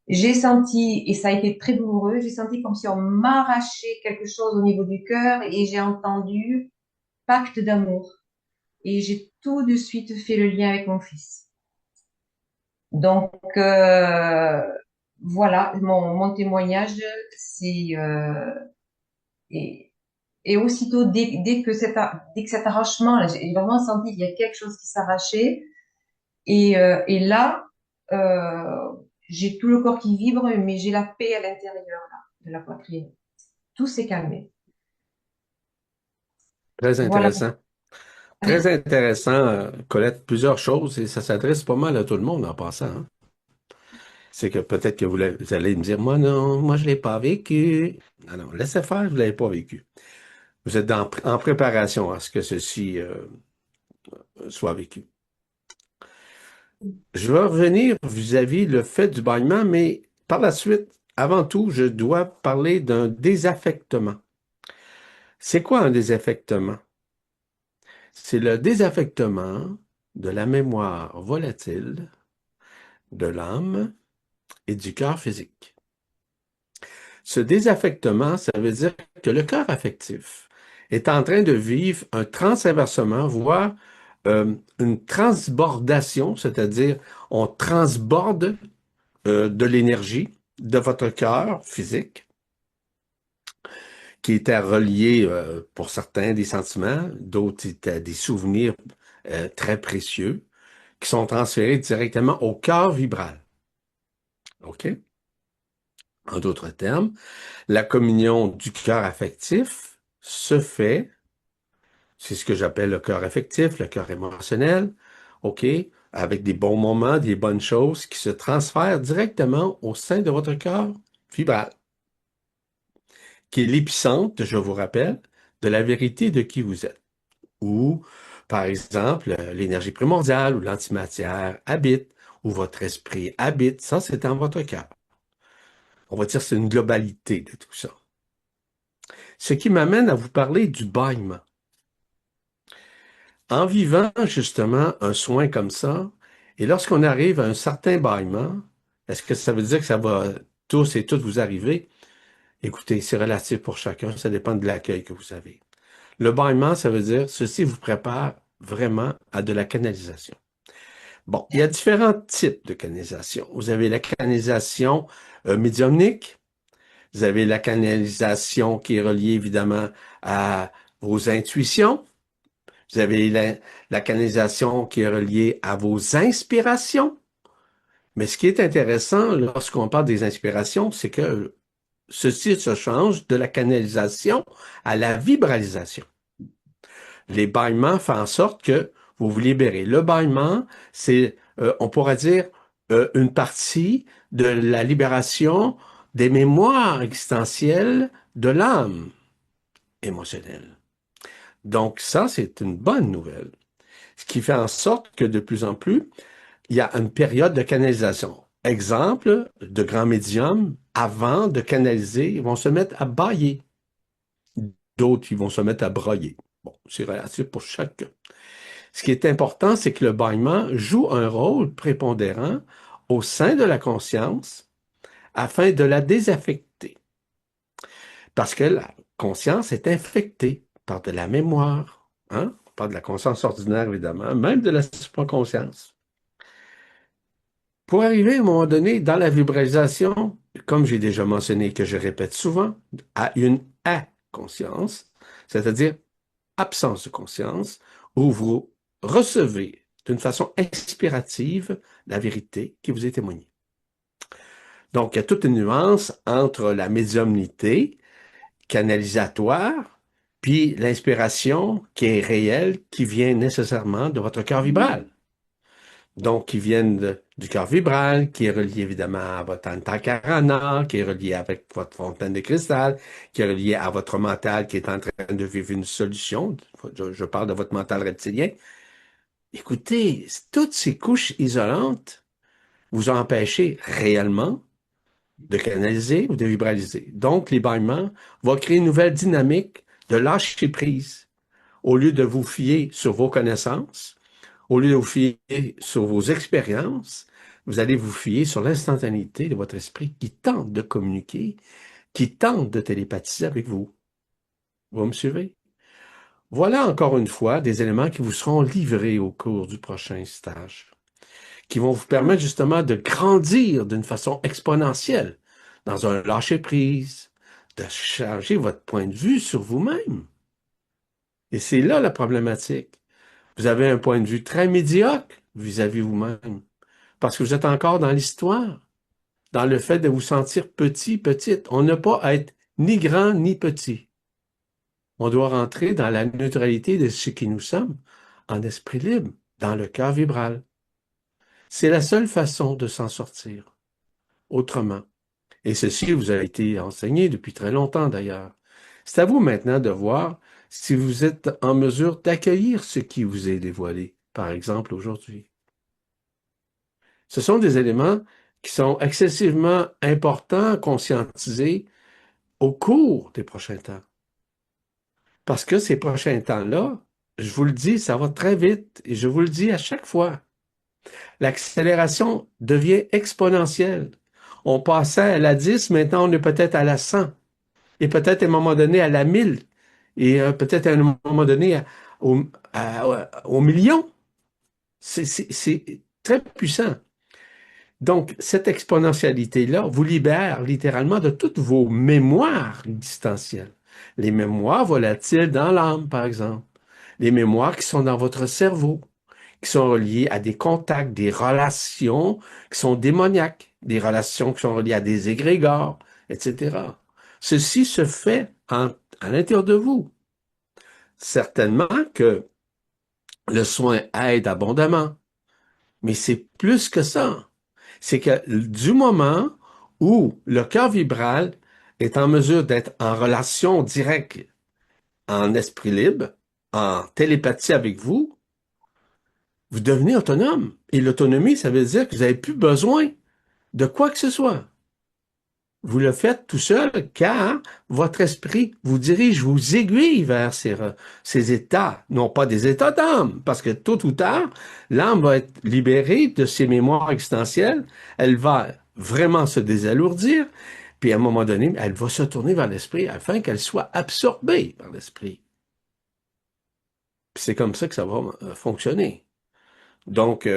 j'ai senti, et ça a été très douloureux, j'ai senti comme si on m'arrachait quelque chose au niveau du cœur et j'ai entendu pacte d'amour. Et j'ai tout de suite fait le lien avec mon fils. Donc, voilà, mon témoignage, c'est... Et aussitôt, dès que cet arrachement, là, j'ai vraiment senti qu'il y a quelque chose qui s'arrachait. Et là, j'ai tout le corps qui vibre, mais j'ai la paix à l'intérieur là, de la poitrine. Tout s'est calmé. Très Voilà. intéressant. Très intéressant, Colette. Plusieurs choses et ça s'adresse pas mal à tout le monde en passant. Hein. C'est que peut-être que vous allez me dire, moi non, moi je l'ai pas vécu. Non, non, laissez faire, vous l'avez pas vécu. Vous êtes en préparation à ce que ceci soit vécu. Je vais revenir vis-à-vis le fait du bâillement, mais par la suite, avant tout, je dois parler d'un désaffectement. C'est quoi un désaffectement? C'est le désaffectement de la mémoire volatile, de l'âme et du cœur physique. Ce désaffectement, ça veut dire que le cœur affectif est en train de vivre un transinversement, voire une transbordation, c'est-à-dire on transborde de l'énergie de votre cœur physique, qui était relié pour certains des sentiments, d'autres étaient des souvenirs très précieux, qui sont transférés directement au cœur vibral. OK? En d'autres termes, la communion du cœur affectif se fait, c'est ce que j'appelle le cœur affectif, le cœur émotionnel, OK? Avec des bons moments, des bonnes choses qui se transfèrent directement au sein de votre cœur vibral, qui est l'épicentre, je vous rappelle, de la vérité de qui vous êtes. Ou, par exemple, l'énergie primordiale ou l'antimatière habite, ou votre esprit habite, ça c'est dans votre cœur. On va dire que c'est une globalité de tout ça. Ce qui m'amène à vous parler du bâillement. En vivant justement un soin comme ça, et lorsqu'on arrive à un certain bâillement, est-ce que ça veut dire que ça va tous et toutes vous arriver? Écoutez, c'est relatif pour chacun, ça dépend de l'accueil que vous avez. Le bâillement, ça veut dire ceci vous prépare vraiment à de la canalisation. Bon, il y a différents types de canalisation. Vous avez la canalisation médiumnique, vous avez la canalisation qui est reliée évidemment à vos intuitions, vous avez la canalisation qui est reliée à vos inspirations. Mais ce qui est intéressant lorsqu'on parle des inspirations, c'est que ceci se change de la canalisation à la vibralisation. Les bâillements font en sorte que vous vous libérez. Le bâillement, c'est, on pourrait dire, une partie de la libération des mémoires existentielles de l'âme émotionnelle. Donc ça, c'est une bonne nouvelle. Ce qui fait en sorte que de plus en plus, il y a une période de canalisation. Exemple, de grands médiums, avant de canaliser, ils vont se mettre à bâiller. D'autres, ils vont se mettre à broyer. Bon, c'est relatif pour chacun. Ce qui est important, c'est que le bâillement joue un rôle prépondérant au sein de la conscience afin de la désaffecter. Parce que la conscience est infectée par de la mémoire, hein? Pas de la conscience ordinaire, évidemment, même de la supraconscience. Pour arriver à un moment donné dans la vibralisation, comme j'ai déjà mentionné, que je répète souvent, à une inconscience, c'est-à-dire absence de conscience, où vous recevez d'une façon inspirative la vérité qui vous est témoignée. Donc, il y a toute une nuance entre la médiumnité canalisatoire puis l'inspiration qui est réelle, qui vient nécessairement de votre cœur vibral. Donc, qui viennent du cœur vibral, qui est relié évidemment à votre antakarana, qui est relié avec votre fontaine de cristal, qui est relié à votre mental qui est en train de vivre une solution. Je parle de votre mental reptilien. Écoutez, toutes ces couches isolantes vous ont empêché réellement de canaliser ou de vibraliser. Donc, les bâillements vont créer une nouvelle dynamique de lâcher prise. Au lieu de vous fier sur vos connaissances, au lieu de vous fier sur vos expériences, vous allez vous fier sur l'instantanéité de votre esprit qui tente de communiquer, qui tente de télépathiser avec vous. Vous me suivez? Voilà encore une fois des éléments qui vous seront livrés au cours du prochain stage, qui vont vous permettre justement de grandir d'une façon exponentielle dans un lâcher-prise, de changer votre point de vue sur vous-même. Et c'est là la problématique. Vous avez un point de vue très médiocre vis-à-vis vous-même, parce que vous êtes encore dans l'histoire, dans le fait de vous sentir petit, petite. On n'a pas à être ni grand ni petit. On doit rentrer dans la neutralité de ce qui nous sommes, en esprit libre, dans le cœur vibral. C'est la seule façon de s'en sortir. Autrement. Et ceci vous a été enseigné depuis très longtemps d'ailleurs. C'est à vous maintenant de voir si vous êtes en mesure d'accueillir ce qui vous est dévoilé, par exemple aujourd'hui. Ce sont des éléments qui sont excessivement importants à conscientiser au cours des prochains temps. Parce que ces prochains temps-là, je vous le dis, ça va très vite et je vous le dis à chaque fois. L'accélération devient exponentielle. On passait à la 10, maintenant on est peut-être à la 100 et peut-être à un moment donné à la 1000 et peut-être à un moment donné au million. C'est très puissant. Donc, cette exponentialité-là vous libère littéralement de toutes vos mémoires existentielles. Les mémoires volatiles dans l'âme, par exemple. Les mémoires qui sont dans votre cerveau, qui sont reliées à des contacts, des relations qui sont démoniaques, des relations qui sont reliées à des égrégores, etc. Ceci se fait à l'intérieur de vous. Certainement que le soin aide abondamment, mais c'est plus que ça. C'est que du moment où le cœur vibral est en mesure d'être en relation directe, en esprit libre, en télépathie avec vous, vous devenez autonome. Et l'autonomie, ça veut dire que vous n'avez plus besoin de quoi que ce soit. Vous le faites tout seul car votre esprit vous dirige, vous aiguille vers ces états, non pas des états d'âme, parce que tôt ou tard, l'âme va être libérée de ses mémoires existentielles, elle va vraiment se désalourdir, puis à un moment donné, elle va se tourner vers l'esprit afin qu'elle soit absorbée par l'esprit. Puis c'est comme ça que ça va fonctionner. Donc,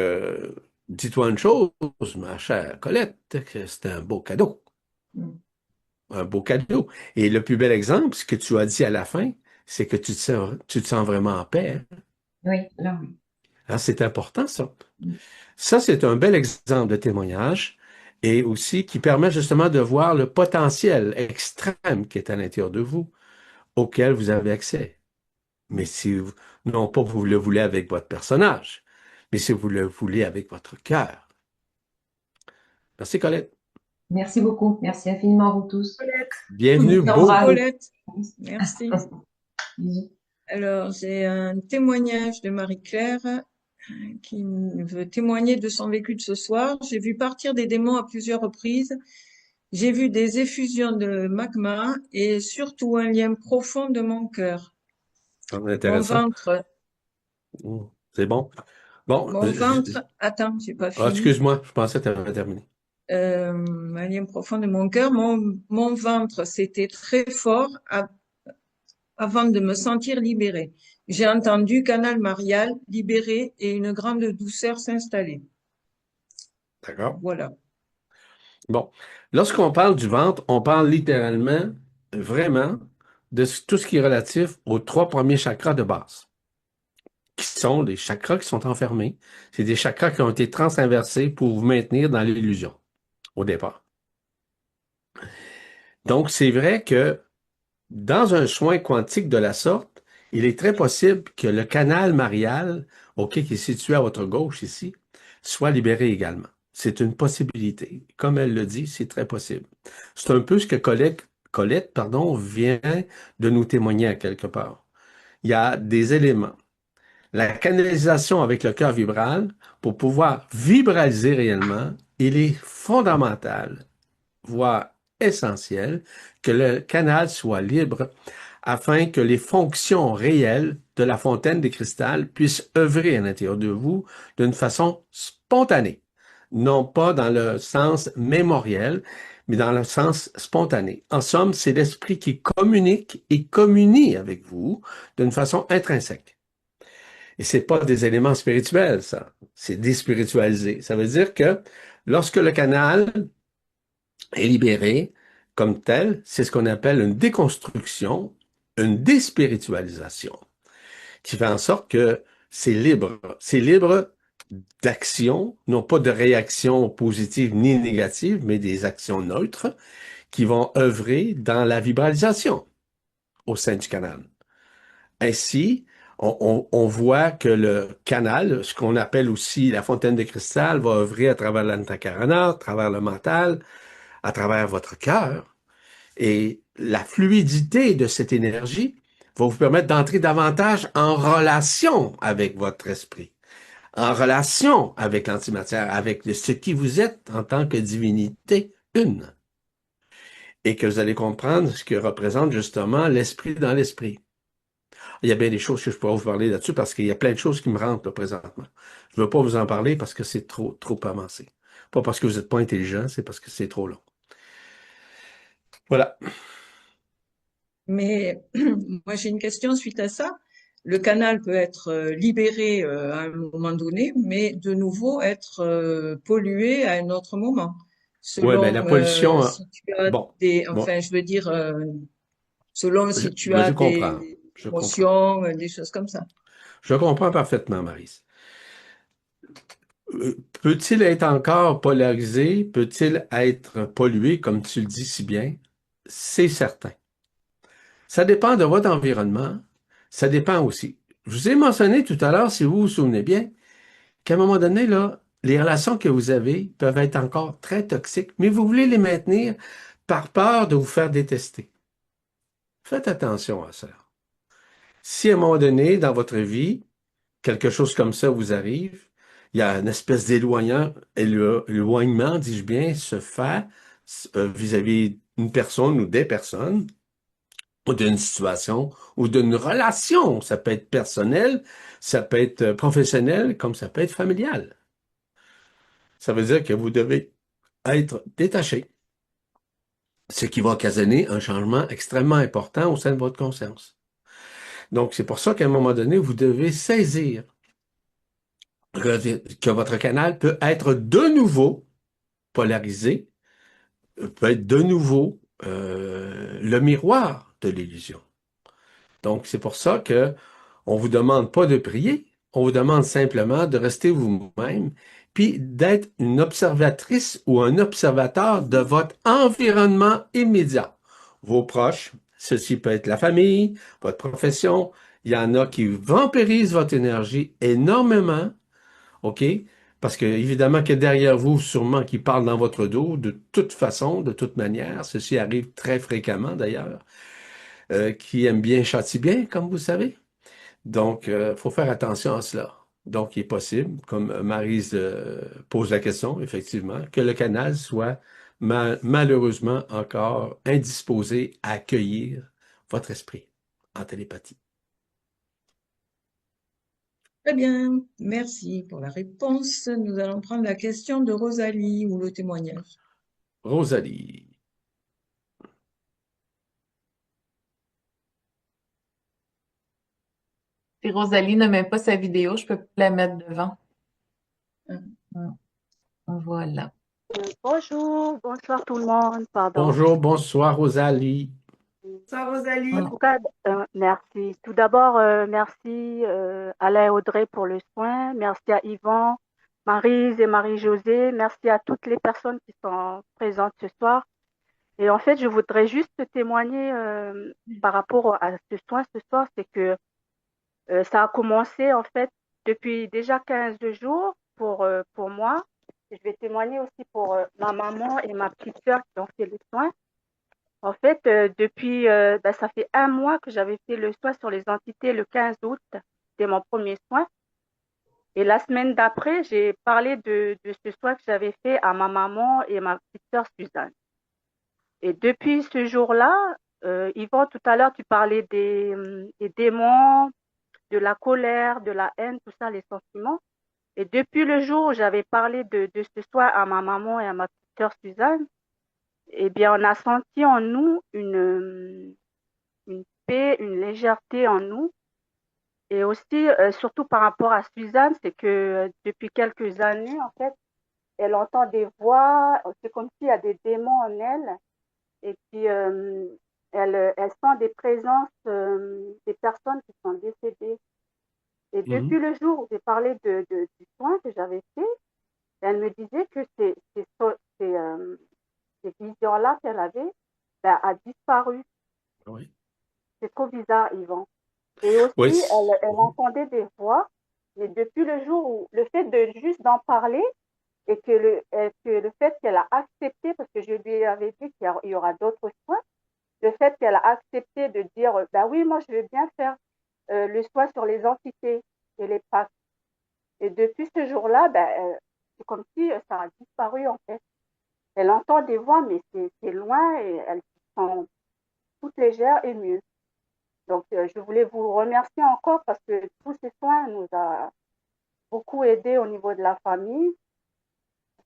dis-toi une chose, ma chère Colette, que c'est un beau cadeau. Un beau cadeau. Et le plus bel exemple, ce que tu as dit à la fin, c'est que tu te sens vraiment en paix. Hein? Oui, là, oui. Hein, c'est important, ça. Mm. Ça, c'est un bel exemple de témoignage et aussi qui permet justement de voir le potentiel extrême qui est à l'intérieur de vous, auquel vous avez accès. Mais si vous, non pas vous le voulez avec votre personnage, mais si vous le voulez avec votre cœur. Merci, Colette. Merci beaucoup. Merci infiniment à vous tous. Bienvenue, Au beau. revoir. Colette, merci. Bisous. Alors, j'ai un témoignage de Marie-Claire qui veut témoigner de son vécu de ce soir. J'ai vu partir des démons à plusieurs reprises. J'ai vu des effusions de magma et surtout un lien profond de mon cœur. Mon Intéressant. ventre, C'est bon. Bon, attends, j'ai pas fini. excuse-moi, je pensais que tu avais terminé. Un lien profond de mon cœur. Mon ventre, c'était très fort avant de me sentir libérée. J'ai entendu canal marial libéré et une grande douceur s'installer. D'accord. Voilà. Bon, lorsqu'on parle du ventre, on parle littéralement, vraiment, de tout ce qui est relatif aux 3 premiers chakras de base, qui sont des chakras qui sont enfermés. C'est des chakras qui ont été transinversés pour vous maintenir dans l'illusion, au départ. Donc, c'est vrai que dans un soin quantique de la sorte, il est très possible que le canal marial, qui est situé à votre gauche ici, soit libéré également. C'est une possibilité. Comme elle le dit, c'est très possible. C'est un peu ce que Colette, vient de nous témoigner à quelque part. Il y a des éléments. La canalisation avec le cœur vibral, pour pouvoir vibraliser réellement, il est fondamental, voire essentiel, que le canal soit libre afin que les fonctions réelles de la fontaine des cristals puissent œuvrer à l'intérieur de vous d'une façon spontanée. Non pas dans le sens mémoriel, mais dans le sens spontané. En somme, c'est l'esprit qui communique et communie avec vous d'une façon intrinsèque. Et c'est pas des éléments spirituels, ça. C'est déspiritualisé. Ça veut dire que lorsque le canal est libéré comme tel, c'est ce qu'on appelle une déconstruction, une déspiritualisation, qui fait en sorte que c'est libre. C'est libre d'action, non pas de réaction positive ni négative, mais des actions neutres qui vont œuvrer dans la vibralisation au sein du canal. Ainsi, on voit que le canal, ce qu'on appelle aussi la fontaine de cristal, va œuvrer à travers l'antakarana, à travers le mental, à travers votre cœur. Et la fluidité de cette énergie va vous permettre d'entrer davantage en relation avec votre esprit, en relation avec l'antimatière, avec ce qui vous êtes en tant que divinité une, et que vous allez comprendre ce que représente justement l'esprit dans l'esprit. Il y a bien des choses que je pourrais vous parler là-dessus parce qu'il y a plein de choses qui me rentrent là, présentement. Je ne veux pas vous en parler parce que c'est trop avancé. Pas parce que vous n'êtes pas intelligent, c'est parce que c'est trop long. Voilà. Mais moi, j'ai une question suite à ça. Le canal peut être libéré à un moment donné, mais de nouveau être pollué à un autre moment, Ouais, ben la selon pollution, si tu as bon, bon, enfin, je veux dire, selon si tu as je comprends. des Je comprends. émotions, des choses comme ça. Je comprends parfaitement, Marise. Peut-il être encore polarisé? Peut-il être pollué, comme tu le dis si bien? C'est certain. Ça dépend de votre environnement. Ça dépend aussi. Je vous ai mentionné tout à l'heure, si vous vous souvenez bien, qu'à un moment donné, là, les relations que vous avez peuvent être encore très toxiques, mais vous voulez les maintenir par peur de vous faire détester. Faites attention à ça. Si à un moment donné, dans votre vie, quelque chose comme ça vous arrive, il y a une espèce éloignement, dis-je bien, se fait vis-à-vis d'une personne ou des personnes, ou d'une situation, ou d'une relation. Ça peut être personnel, ça peut être professionnel, comme ça peut être familial. Ça veut dire que vous devez être détaché, ce qui va occasionner un changement extrêmement important au sein de votre conscience. Donc, c'est pour ça qu'à un moment donné, vous devez saisir que votre canal peut être de nouveau polarisé, peut être de nouveau le miroir de l'illusion. Donc, c'est pour ça que on vous demande pas de prier, on vous demande simplement de rester vous-même, puis d'être une observatrice ou un observateur de votre environnement immédiat. Vos proches, ceci peut être la famille, votre profession, il y en a qui vampirisent votre énergie énormément, OK? Parce que, évidemment, que derrière vous, sûrement, qui parlent dans votre dos, de toute façon, de toute manière, ceci arrive très fréquemment d'ailleurs, qui aiment bien châtie bien, comme vous savez. Donc, faut faire attention à cela. Donc, il est possible, comme Maryse pose la question, effectivement, que le canal soit malheureusement encore indisposé à accueillir votre esprit en télépathie. Très bien, merci pour la réponse. Nous allons prendre la question de Rosalie ou le témoignage. Rosalie. Si Rosalie ne met pas sa vidéo, je peux pas la mettre devant. Hein. Voilà. Bonjour, bonsoir tout le monde, pardon. Bonjour, bonsoir, Rosalie. Ça, Rosalie? En tout cas, merci. Tout d'abord, merci Alain et Audrey pour le soin. Merci à Yvan, Maryse et Marie-Josée. Merci à toutes les personnes qui sont présentes ce soir. Et en fait, je voudrais juste témoigner par rapport à ce soin ce soir, c'est que ça a commencé en fait depuis déjà 15 jours pour moi. Je vais témoigner aussi pour ma maman et ma petite sœur qui ont fait le soin. En fait, depuis, ça fait un mois que j'avais fait le soin sur les entités le 15 août. C'était mon premier soin. Et la semaine d'après, j'ai parlé de ce soin que j'avais fait à ma maman et ma petite sœur Suzanne. Et depuis ce jour-là, Yvan, tout à l'heure, tu parlais des démons, de la colère, de la haine, tout ça, les sentiments. Et depuis le jour où j'avais parlé de ce soin à ma maman et à ma petite sœur Suzanne, eh bien, on a senti en nous une paix, une légèreté en nous. Et aussi, surtout par rapport à Suzanne, c'est que depuis quelques années, en fait, elle entend des voix, c'est comme s'il y a des démons en elle. Et puis, elle sent des présences des personnes qui sont décédées. Et Mhm. depuis le jour où j'ai parlé du soin que j'avais fait, elle me disait que ces visions-là qu'elle avait ben, a disparu. Oui. C'est trop bizarre, Yvan. Et Oui. aussi, elle entendait des voix. Mais depuis le jour où, le fait de juste d'en parler et que le fait qu'elle a accepté, parce que je lui avais dit qu'il y aura d'autres soins, le fait qu'elle a accepté de dire, bah oui, moi je veux bien faire le soin sur les entités et les pactes. Et depuis ce jour-là, c'est comme si ça a disparu en fait. Elle entend des voix, mais c'est loin et elles sont toutes légères et mieux. Donc, je voulais vous remercier encore parce que tous ces soins nous a beaucoup aidés au niveau de la famille.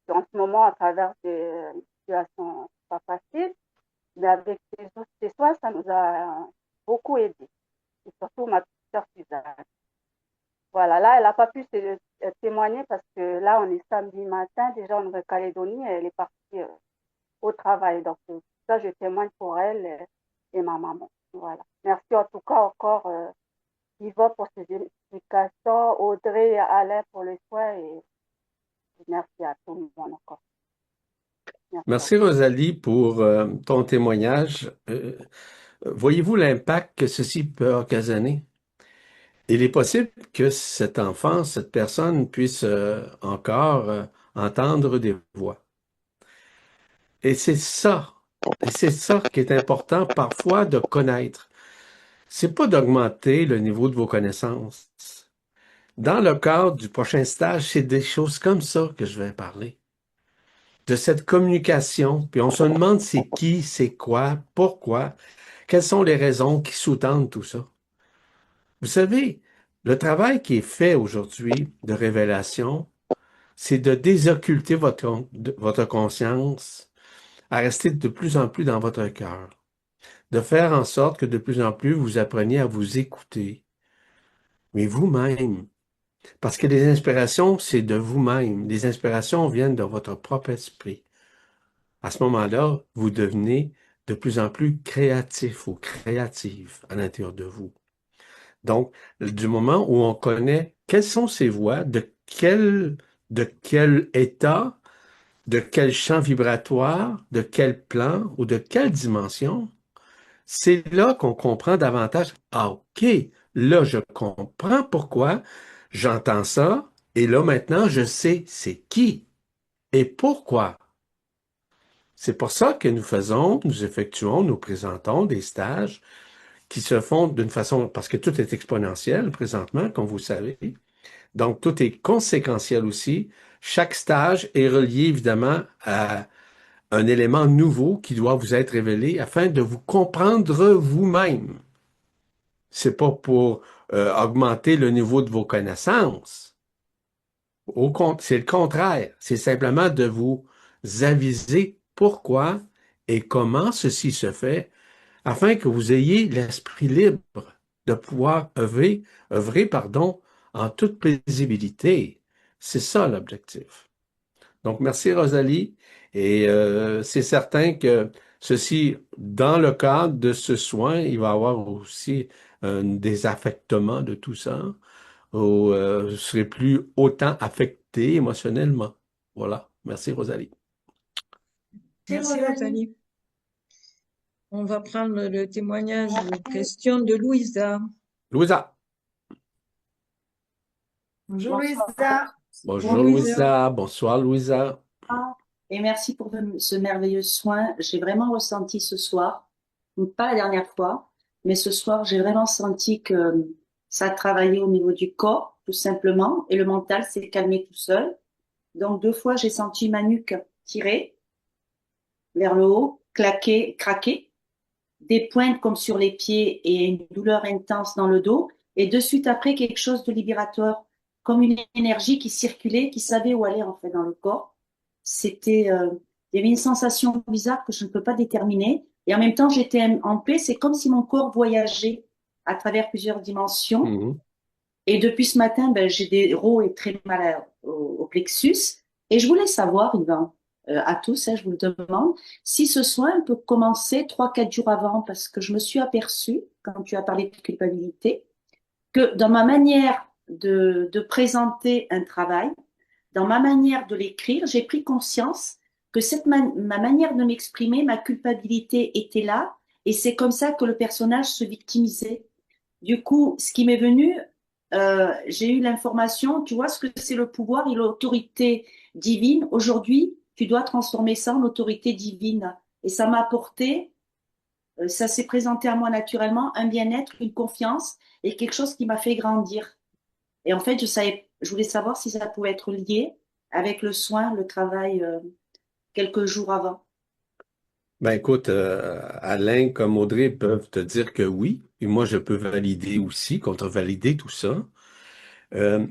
En ce moment, à travers des situations pas faciles, mais avec ces soins, ça nous a beaucoup aidés. Et surtout ma petite sœur Suzanne. Voilà, là, elle n'a pas pu témoigner parce que là, on est samedi matin, déjà en Nouvelle-Calédonie, et elle est partie au travail. Donc, ça, je témoigne pour elle et ma maman. Voilà. Merci en tout cas encore, Yvan, pour ces explications, Audrey et Alain pour les soins, et merci à tout le monde encore. Merci Rosalie pour ton témoignage. Voyez-vous l'impact que ceci peut occasionner? Il est possible que cet enfant, cette personne puisse encore entendre des voix. Et c'est ça qui est important parfois de connaître. C'est pas d'augmenter le niveau de vos connaissances. Dans le cadre du prochain stage, c'est des choses comme ça que je vais parler. De cette communication, puis on se demande c'est qui, c'est quoi, pourquoi, quelles sont les raisons qui sous-tendent tout ça. Vous savez, le travail qui est fait aujourd'hui de révélation, c'est de désocculter votre conscience à rester de plus en plus dans votre cœur, de faire en sorte que de plus en plus vous appreniez à vous écouter, mais vous-même. Parce que les inspirations, c'est de vous-même. Les inspirations viennent de votre propre esprit. À ce moment-là, vous devenez de plus en plus créatif ou créative à l'intérieur de vous. Donc, du moment où on connaît quelles sont ces voix, de quel état, de quel champ vibratoire, de quel plan ou de quelle dimension, c'est là qu'on comprend davantage. Ah, OK, là, je comprends pourquoi j'entends ça, et là, maintenant, je sais c'est qui et pourquoi. C'est pour ça que nous effectuons, nous présentons des stages qui se font d'une façon, parce que tout est exponentiel présentement, comme vous savez. Donc, tout est conséquentiel aussi. Chaque stage est relié évidemment à un élément nouveau qui doit vous être révélé afin de vous comprendre vous-même. C'est pas pour augmenter le niveau de vos connaissances. C'est le contraire. C'est simplement de vous aviser pourquoi et comment ceci se fait afin que vous ayez l'esprit libre de pouvoir œuvrer, en toute paisibilité. C'est ça l'objectif. Donc, merci Rosalie. Et c'est certain que ceci, dans le cadre de ce soin, il va y avoir aussi des affectements de tout ça, où je ne serai plus autant affecté émotionnellement. Voilà. Merci Rosalie. Merci Rosalie. On va prendre le témoignage ou question de Louisa. Louisa. Bonjour Louisa. Bonjour Louisa. Bonsoir Louisa. Et merci pour ce merveilleux soin. J'ai vraiment ressenti ce soir, pas la dernière fois, mais ce soir, j'ai vraiment senti que ça a travaillé au niveau du corps, tout simplement, et le mental s'est calmé tout seul. Donc, 2 fois, j'ai senti ma nuque tirer vers le haut, craquer, des pointes comme sur les pieds et une douleur intense dans le dos. Et de suite après, quelque chose de libérateur, comme une énergie qui circulait, qui savait où aller en fait dans le corps. C'était, il y avait une sensation bizarre que je ne peux pas déterminer. Et en même temps, j'étais en paix. C'est comme si mon corps voyageait à travers plusieurs dimensions. Mhm. Et depuis ce matin, j'ai des rots et très mal au plexus. Et je voulais savoir, Yvan, à tous, je vous le demande, si ce soin peut commencer 3-4 jours avant, parce que je me suis aperçue, quand tu as parlé de culpabilité, que dans ma manière de présenter un travail, dans ma manière de l'écrire, j'ai pris conscience que ma manière de m'exprimer, ma culpabilité était là, et c'est comme ça que le personnage se victimisait. Du coup, ce qui m'est venu, j'ai eu l'information, tu vois ce que c'est le pouvoir et l'autorité divine. Aujourd'hui, tu dois transformer ça en autorité divine. Et ça m'a apporté, ça s'est présenté à moi naturellement, un bien-être, une confiance et quelque chose qui m'a fait grandir. Et en fait, je savais je voulais savoir si ça pouvait être lié avec le soin, le travail quelques jours avant. Ben écoute, Alain comme Audrey peuvent te dire que oui, et moi je peux valider aussi, contre-valider tout ça. Euh,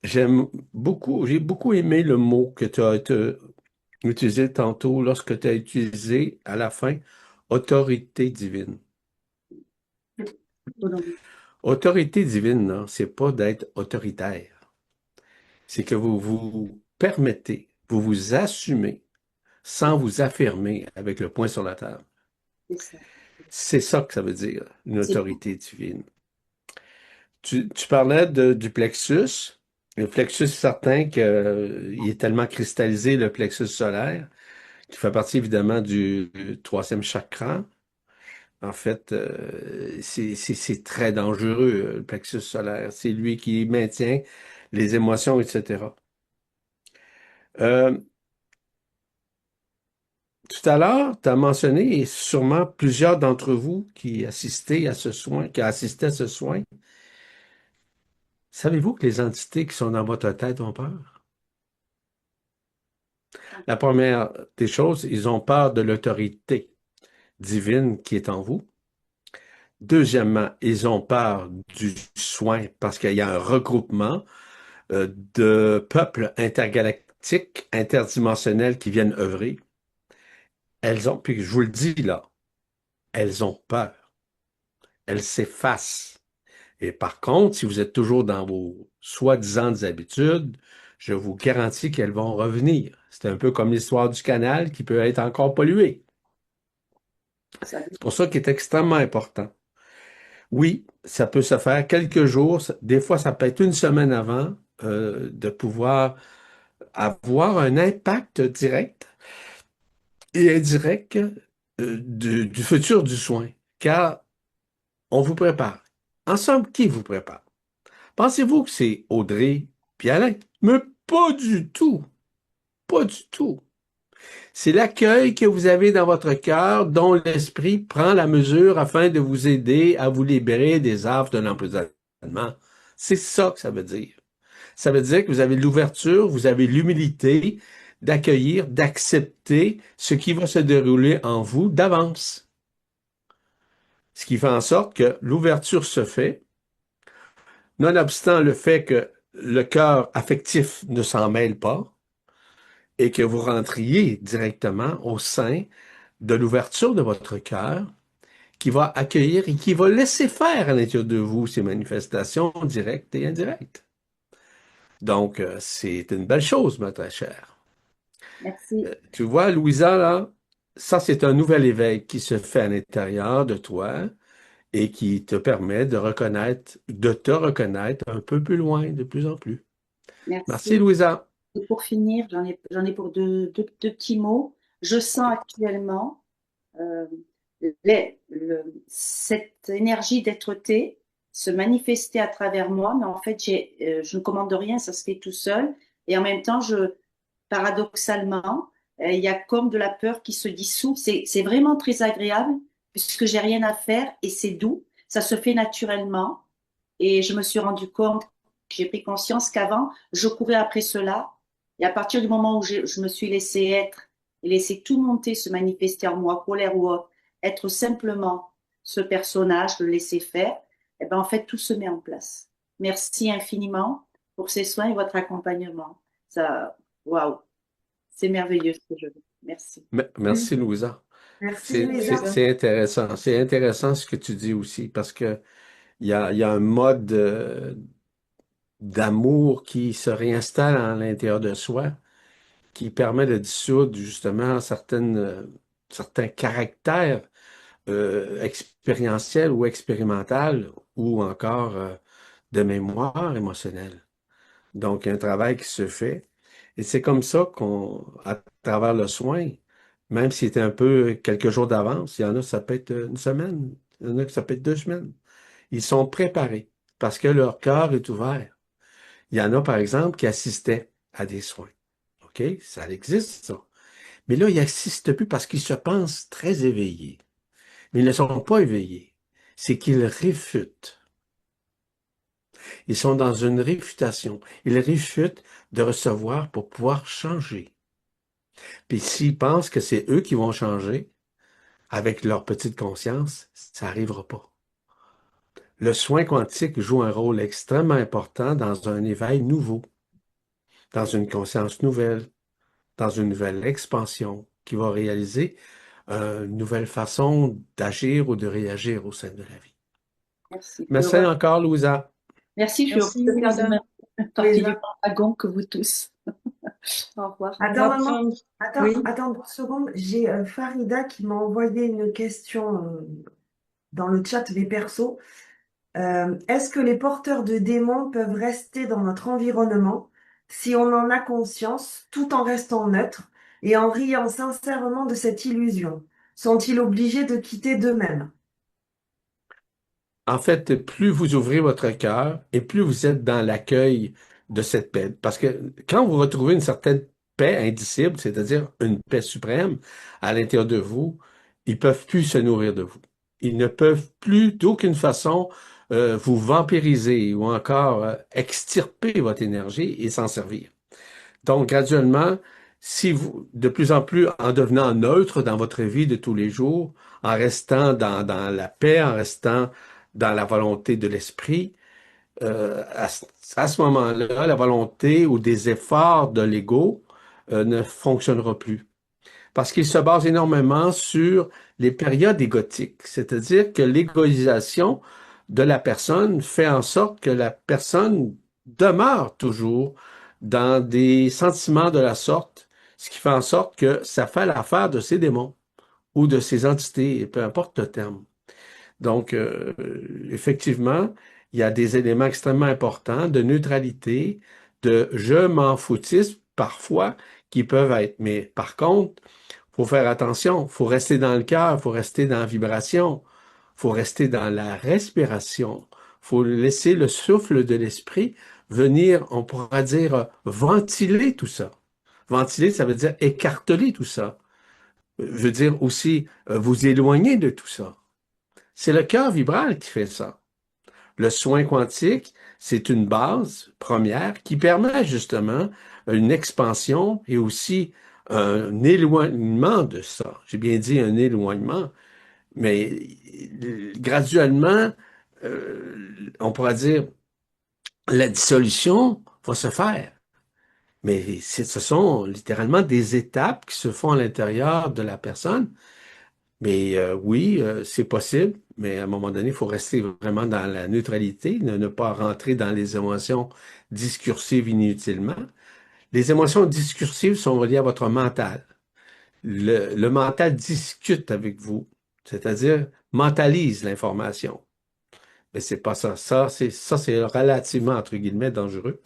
j'ai beaucoup aimé le mot que tu as utilisé tantôt lorsque tu as utilisé à la fin autorité divine. Autonomie. Autorité divine, là, c'est pas d'être autoritaire. C'est que vous vous permettez, vous vous assumez sans vous affirmer avec le poing sur la table. C'est ça. C'est ça que ça veut dire, une C'est autorité divine. Tu parlais du plexus. Le plexus, c'est certain qu'il est tellement cristallisé, le plexus solaire, qui fait partie évidemment du troisième chakra. En fait, c'est très dangereux, le plexus solaire. C'est lui qui maintient les émotions, etc. Euh, Tout à l'heure, tu as mentionné, et sûrement plusieurs d'entre vous qui assistaient à ce soin, qui assistaient à ce soin, savez-vous que les entités qui sont dans votre tête ont peur? La première des choses, ils ont peur de l'autorité divine qui est en vous. Deuxièmement, ils ont peur du soin parce qu'il y a un regroupement de peuples intergalactiques, interdimensionnels qui viennent œuvrer. Elles ont, puis je vous le dis là, elles ont peur. Elles s'effacent. Et par contre, si vous êtes toujours dans vos soi-disant habitudes, je vous garantis qu'elles vont revenir. C'est un peu comme l'histoire du canal qui peut être encore pollué. ça. C'est pour ça qu'il est extrêmement important. Oui, ça peut se faire quelques jours, des fois ça peut être une semaine avant de pouvoir avoir un impact direct et indirect du futur du soin, car on vous prépare. Ensemble, qui vous prépare? Pensez-vous que c'est Audrey puis Alain? Mais pas du tout. Pas du tout. C'est l'accueil que vous avez dans votre cœur dont l'esprit prend la mesure afin de vous aider à vous libérer des affres de l'emprisonnement. C'est ça que ça veut dire. Ça veut dire que vous avez l'ouverture, vous avez l'humilité d'accueillir, d'accepter ce qui va se dérouler en vous d'avance. Ce qui fait en sorte que l'ouverture se fait, nonobstant le fait que le cœur affectif ne s'en mêle pas et que vous rentriez directement au sein de l'ouverture de votre cœur qui va accueillir et qui va laisser faire à l'intérieur de vous ces manifestations directes et indirectes. Donc, c'est une belle chose, ma très chère. Merci. Tu vois, Louisa, là, ça, c'est un nouvel éveil qui se fait à l'intérieur de toi et qui te permet de te reconnaître un peu plus loin, de plus en plus. Merci, Merci. Louisa. Et pour finir, j'en ai pour deux petits mots. Je sens actuellement euh, cette énergie d'être-té se manifester à travers moi, mais en fait, je ne commande rien, ça se fait tout seul. Et en même temps, paradoxalement, il y a comme de la peur qui se dissout. C'est vraiment très agréable puisque j'ai rien à faire et c'est doux. Ça se fait naturellement. Et je me suis rendu compte, j'ai pris conscience qu'avant, je courais après cela. Et à partir du moment où je me suis laissé être et laissé tout monter, se manifester en moi, colère ou autre, être simplement ce personnage, le laisser faire, et ben en fait, tout se met en place. Merci infiniment pour ces soins et votre accompagnement. Ça, waouh, c'est merveilleux ce que je veux. Merci. Merci, Louisa. Merci, Louisa. C'est intéressant. C'est intéressant ce que tu dis aussi parce que il y a un mode d'amour qui se réinstalle à l'intérieur de soi, qui permet de dissoudre justement certains caractères expérientiels ou expérimentaux ou encore de mémoire émotionnelle. Donc, il y a un travail qui se fait. Et c'est comme ça à travers le soin, même s'il était un peu quelques jours d'avance, il y en a, ça peut être une semaine, il y en a que ça peut être 2 semaines. Ils sont préparés parce que leur cœur est ouvert. Il y en a, par exemple, qui assistaient à des soins. OK? Ça existe, ça. Mais là, ils n'assistent plus parce qu'ils se pensent très éveillés. Mais ils ne sont pas éveillés. C'est qu'ils réfutent. Ils sont dans une réfutation. Ils réfutent de recevoir pour pouvoir changer. Puis s'ils pensent que c'est eux qui vont changer, avec leur petite conscience, ça n'arrivera pas. Le soin quantique joue un rôle extrêmement important dans un éveil nouveau, dans une conscience nouvelle, dans une nouvelle expansion qui va réaliser une nouvelle façon d'agir ou de réagir au sein de la vie. Merci. Merci encore, Louisa. Merci, je suis heureuse Merci, de faire de Louisa. même partie Louisa. du wagon que vous tous. Au revoir. On Attends, va maman. prendre. Attends, Oui. attends 2 secondes. J'ai Farida qui m'a envoyé une question dans le chat des persos. Est-ce que les porteurs de démons peuvent rester dans notre environnement si on en a conscience, tout en restant neutre et en riant sincèrement de cette illusion? Sont-ils obligés de quitter d'eux-mêmes? En fait, plus vous ouvrez votre cœur et plus vous êtes dans l'accueil de cette paix. Parce que quand vous retrouvez une certaine paix indicible, c'est-à-dire une paix suprême à l'intérieur de vous, ils peuvent plus se nourrir de vous. Ils ne peuvent plus d'aucune façon vous vampiriser ou encore extirper votre énergie et s'en servir. Donc, graduellement, si vous, de plus en plus, en devenant neutre dans votre vie de tous les jours, en restant dans la paix, en restant dans la volonté de l'esprit, à ce moment-là, la volonté ou des efforts de l'ego ne fonctionnera plus. Parce qu'il se base énormément sur les périodes égotiques, c'est-à-dire que l'égoïsation de la personne fait en sorte que la personne demeure toujours dans des sentiments de la sorte, ce qui fait en sorte que ça fait l'affaire de ces démons ou de ces entités, peu importe le terme. Donc, effectivement, il y a des éléments extrêmement importants de neutralité, de je m'en foutisme parfois qui peuvent être. Mais par contre, faut faire attention, faut rester dans le cœur, faut rester dans la vibration, faut rester dans la respiration, faut laisser le souffle de l'esprit venir, on pourra dire, ventiler tout ça. Ventiler, ça veut dire écarteler tout ça. Veut dire aussi vous éloigner de tout ça. C'est le cœur vibral qui fait ça. Le soin quantique, c'est une base première qui permet justement une expansion et aussi un éloignement de ça. J'ai bien dit un éloignement, mais graduellement, on pourra dire, la dissolution va se faire. Mais ce sont littéralement des étapes qui se font à l'intérieur de la personne. Mais oui, c'est possible, mais à un moment donné, il faut rester vraiment dans la neutralité, ne pas rentrer dans les émotions discursives inutilement. Les émotions discursives sont reliées à votre mental. Le mental discute avec vous, c'est-à-dire mentalise l'information. Mais c'est pas ça. Ça, c'est relativement, entre guillemets, dangereux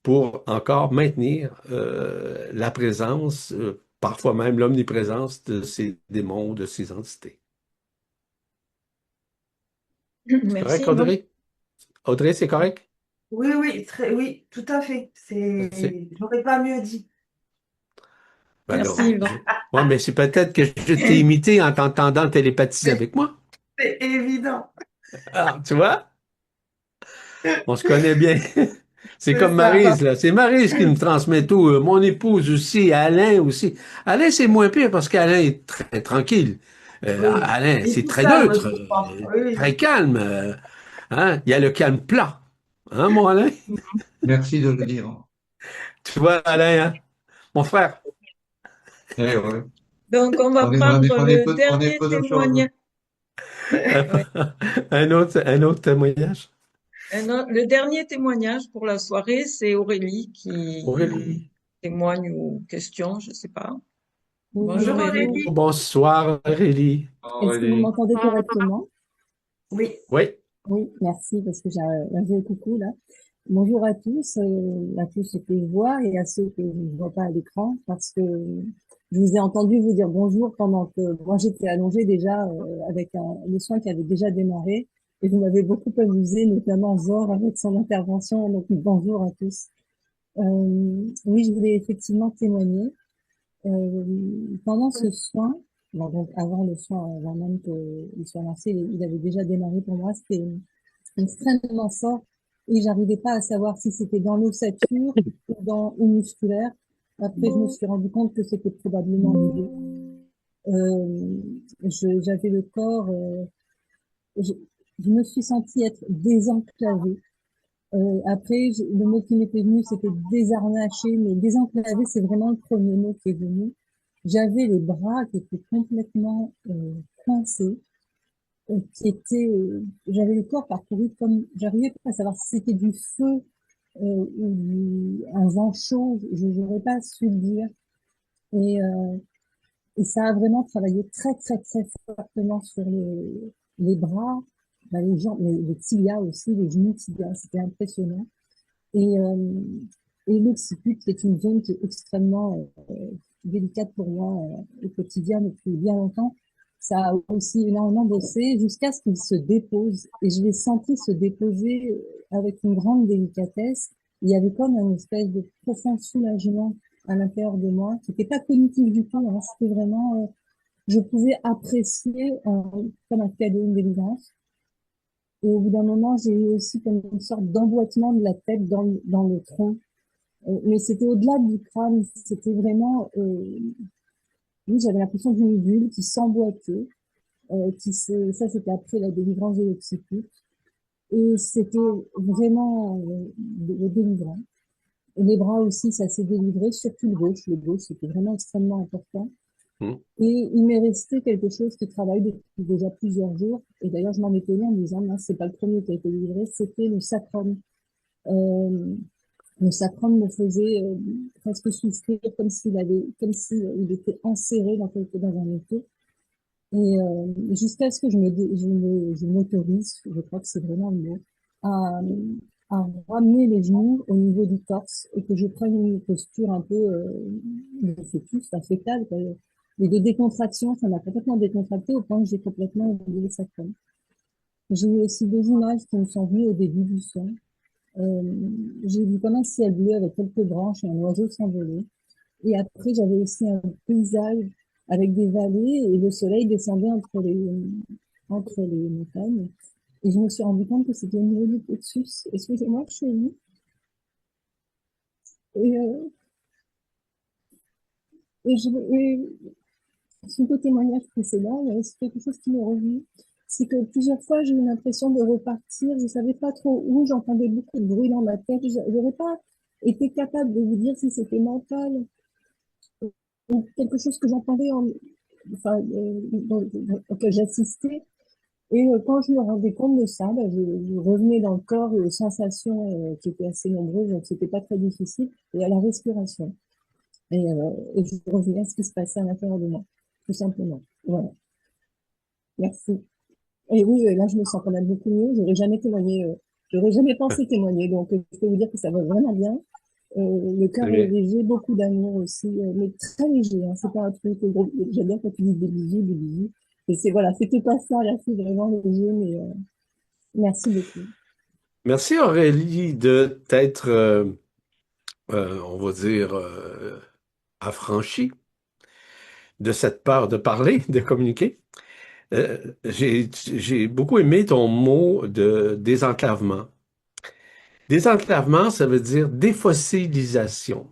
pour encore maintenir la présence, parfois même l'omniprésence de ces démons ou de ces entités. C'est correct, Merci, Yvan. Audrey? Audrey, c'est correct? Oui, oui, oui, tout à fait. Merci. J'aurais pas mieux dit. Ben là, Merci, Yvan. ouais, mais c'est peut-être que je t'ai imité en t'entendant télépathiser avec moi. C'est évident. Ah, tu vois? On se connaît bien. C'est C'est comme ça. Maryse, là. C'est Maryse qui me transmet tout. Mon épouse aussi, Alain aussi. Alain, c'est moins pire parce qu'Alain est très tranquille. Oui. Alain, Et c'est tout très ça, moi, neutre, je comprends. Oui. très calme. Hein? Il y a le calme plat. Hein, mon Alain? Merci de le dire. Tu vois, Alain, hein? Mon frère. Eh ouais. Donc, on va On est, on prendre est, on est le peu, on est dernier peu de choses. témoignage. Ouais. Un autre témoignage. Le dernier témoignage pour la soirée, c'est Aurélie qui Aurélie. témoigne ou question, je sais pas. Oui, Bonjour Bonjour Aurélie. Aurélie. Bonsoir, Aurélie. est-ce que vous Aurélie. m'entendez correctement? Oui. Oui. Oui, merci, parce que j'ai un vieux coucou là. Bonjour à tous ceux que je vois et à ceux que je ne vois pas à l'écran, parce que je vous ai entendu vous dire bonjour pendant que moi j'étais allongée déjà avec le soin qui avait déjà démarré, et vous m'avez beaucoup amusé, notamment Zor avec son intervention, donc bonjour à tous. Oui, je voulais effectivement témoigner. Pendant ce soin, bon, donc avant le soin, avant même qu'il soit lancé, il avait déjà démarré pour moi. C'était extrêmement fort et j'arrivais pas à savoir si c'était dans l'ossature ou musculaire. Après, je me suis rendu compte que c'était probablement les deux. J'avais le corps, je, je me suis sentie être désenclavée. Après, le mot qui m'était venu, c'était désarnaché, mais désenclavé, c'est vraiment le premier mot qui est venu. J'avais les bras qui étaient complètement coincés, j'avais le corps parcouru comme, j'arrivais pas à savoir si c'était du feu un vent chaud, je n'aurais pas su le dire. Et, euh, et ça a vraiment travaillé très, très, très fortement sur les bras, les jambes, les tibias aussi, les genoux tibias, c'était impressionnant. Et, euh, et l'occiput, c'est une zone qui est extrêmement délicate pour moi au quotidien depuis bien longtemps. Ça a aussi énormément bossé jusqu'à ce qu'il se dépose. Et je l'ai senti se déposer avec une grande délicatesse. Il y avait comme une espèce de profond soulagement à l'intérieur de moi, qui n'était pas cognitif du tout, hein. C'était vraiment, je pouvais apprécier comme un cadeau, une délivrance. Et au bout d'un moment, j'ai eu aussi comme une sorte d'emboîtement de la tête dans le tronc. Mais c'était au-delà du crâne, c'était vraiment, oui, j'avais l'impression d'une bulle qui s'emboîtait, ça c'était après la délivrance de l'occiput. Et c'était vraiment délivrant. Et les bras aussi, ça s'est délivré, surtout le gauche, c'était vraiment extrêmement important. Et il m'est resté quelque chose qui travaille depuis déjà plusieurs jours. Et d'ailleurs, je m'en étonnais en me disant, non, c'est pas le premier qui a été délivré, c'était le sacrum. Le sacrum me faisait presque souffrir comme s'il était enserré dans un étau. Et jusqu'à ce que je m'autorise, je crois que c'est vraiment le mot, à, à ramener les genoux au niveau du torse et que je prenne une posture un peu de fœtus, enfin fétale, quoi. Et de décontraction, ça m'a complètement décontracté au point que j'ai complètement oublié le sacrum. J'ai eu aussi deux images qui me sont venues au début du son. J'ai vu comme un ciel bleu avec quelques branches et un oiseau s'envoler. Et après, j'avais aussi un paysage avec des vallées et le soleil descendait entre les montagnes. Et je me suis rendu compte que c'était au niveau du plexus. Excusez-moi, je suis émue. Et, et suite au témoignage précédent, il y a aussi quelque chose qui m'est revenu. C'est que plusieurs fois, j'ai eu l'impression de repartir. Je savais pas trop où, j'entendais beaucoup de bruit dans ma tête. J'aurais pas été capable de vous dire si c'était mental ou quelque chose que j'entendais auquel j'assistais. Et quand je me rendais compte de ça, je revenais dans le corps aux sensations qui étaient assez nombreuses, donc c'était pas très difficile, et à la respiration. Et je revenais à ce qui se passait à l'intérieur de moi, tout simplement. Voilà. Merci. Et oui, là, je me sens quand même beaucoup mieux. J'aurais jamais pensé témoigner, donc je peux vous dire que ça va vraiment bien. Le cœur est léger, beaucoup d'amour aussi, mais très léger, hein, c'est pas un truc gros. J'aime bien quand tu dis des bisous. Et voilà, c'était pas ça, là, c'est vraiment léger, mais merci beaucoup. Merci Aurélie de t'être, on va dire, affranchie de cette peur de parler, de communiquer. J'ai beaucoup aimé ton mot de désenclavement. Désenclavement, ça veut dire défossilisation.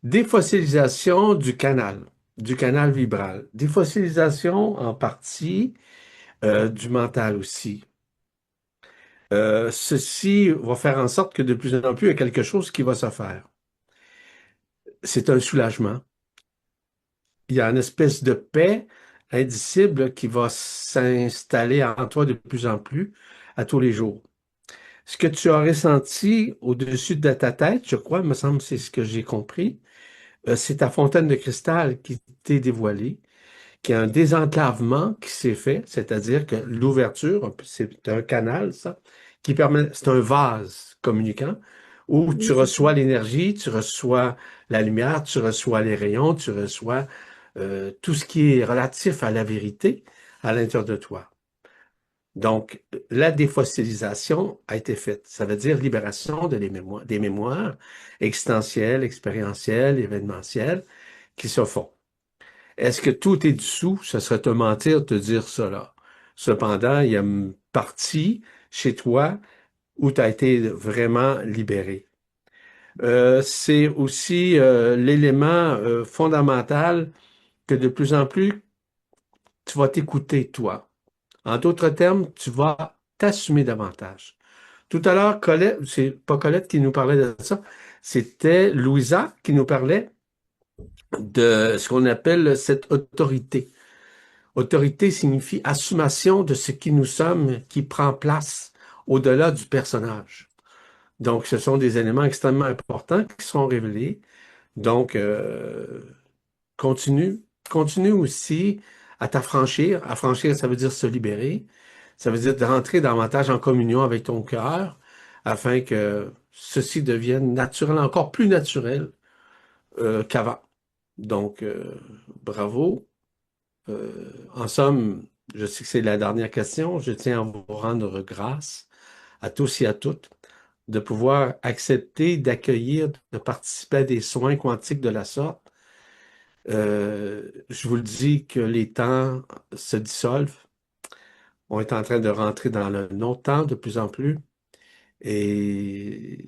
Défossilisation du canal vibral. Défossilisation en partie du mental aussi. Ceci va faire en sorte que de plus en plus, il y a quelque chose qui va se faire. C'est un soulagement. Il y a une espèce de paix indicible qui va s'installer en toi de plus en plus à tous les jours. Ce que tu as ressenti au-dessus de ta tête, je crois, me semble, c'est ce que j'ai compris, c'est ta fontaine de cristal qui t'est dévoilée, qu'il y a un désenclavement qui s'est fait, c'est-à-dire que l'ouverture, c'est un canal, ça, qui permet, c'est un vase communicant où tu reçois l'énergie, tu reçois la lumière, tu reçois les rayons, tu reçois tout ce qui est relatif à la vérité à l'intérieur de toi. Donc, la défossilisation a été faite. Ça veut dire libération des mémoires existentielles, expérientielles, événementielles qui se font. Est-ce que tout est dessous? Ce serait te mentir de te dire cela. Cependant, il y a une partie chez toi où tu as été vraiment libéré. C'est aussi l'élément fondamental que de plus en plus, tu vas t'écouter, toi. En d'autres termes, tu vas t'assumer davantage. Tout à l'heure, Colette, c'est pas Colette qui nous parlait de ça, c'était Louisa qui nous parlait de ce qu'on appelle cette autorité. Autorité signifie assumation de ce qui nous sommes qui prend place au-delà du personnage. Donc, ce sont des éléments extrêmement importants qui sont révélés. Donc, continue aussi à t'affranchir. Affranchir, ça veut dire se libérer. Ça veut dire de rentrer davantage en communion avec ton cœur afin que ceci devienne naturel, encore plus naturel qu'avant. Donc, bravo. En somme, je sais que c'est la dernière question. Je tiens à vous rendre grâce à tous et à toutes de pouvoir accepter, d'accueillir, de participer à des soins quantiques de la sorte. Je vous le dis que les temps se dissolvent. On est en train de rentrer dans le non-temps de plus en plus. Et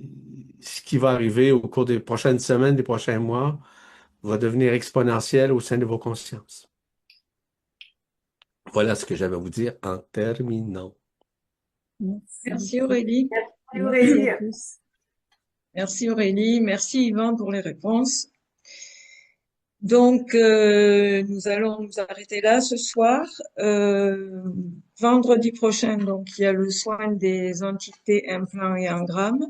ce qui va arriver au cours des prochaines semaines, des prochains mois, va devenir exponentiel au sein de vos consciences. Voilà ce que j'avais à vous dire en terminant. Merci Aurélie. Merci Aurélie. à tous. Merci Aurélie. Merci Yvan pour les réponses. Donc, nous allons nous arrêter là ce soir. Vendredi prochain, donc, il y a le soin des entités implants et engrammes.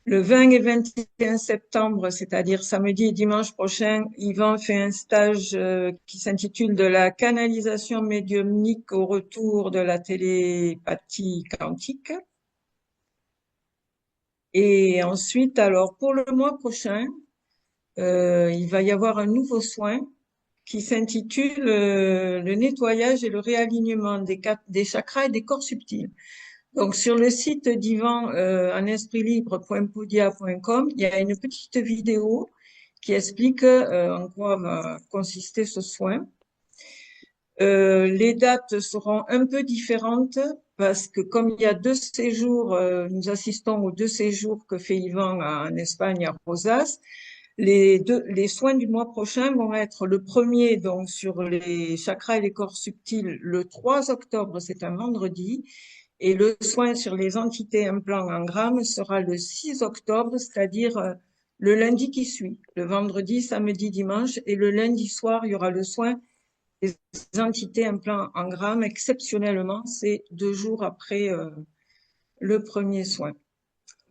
Le 20 et 21 septembre, c'est-à-dire samedi et dimanche prochain, Yvan fait un stage qui s'intitule De la canalisation médiumnique au retour de la télépathie quantique. Et ensuite, alors, pour le mois prochain, il va y avoir un nouveau soin qui s'intitule le nettoyage et le réalignement des chakras et des corps subtils. Donc, sur le site d'Yvan, enespritllibre.podia.com, il y a une petite vidéo qui explique en quoi va consister ce soin. Les dates seront un peu différentes parce que comme il y a 2 séjours, nous assistons aux 2 séjours que fait Yvan en Espagne, à Rosas. Les soins du mois prochain vont être le premier, donc, sur les chakras et les corps subtils, le 3 octobre, c'est un vendredi. Et le soin sur les entités implants engrammes sera le 6 octobre, c'est-à-dire le lundi qui suit, le vendredi, samedi, dimanche. Et le lundi soir, il y aura le soin des entités implants engrammes. Exceptionnellement, c'est 2 jours après le premier soin.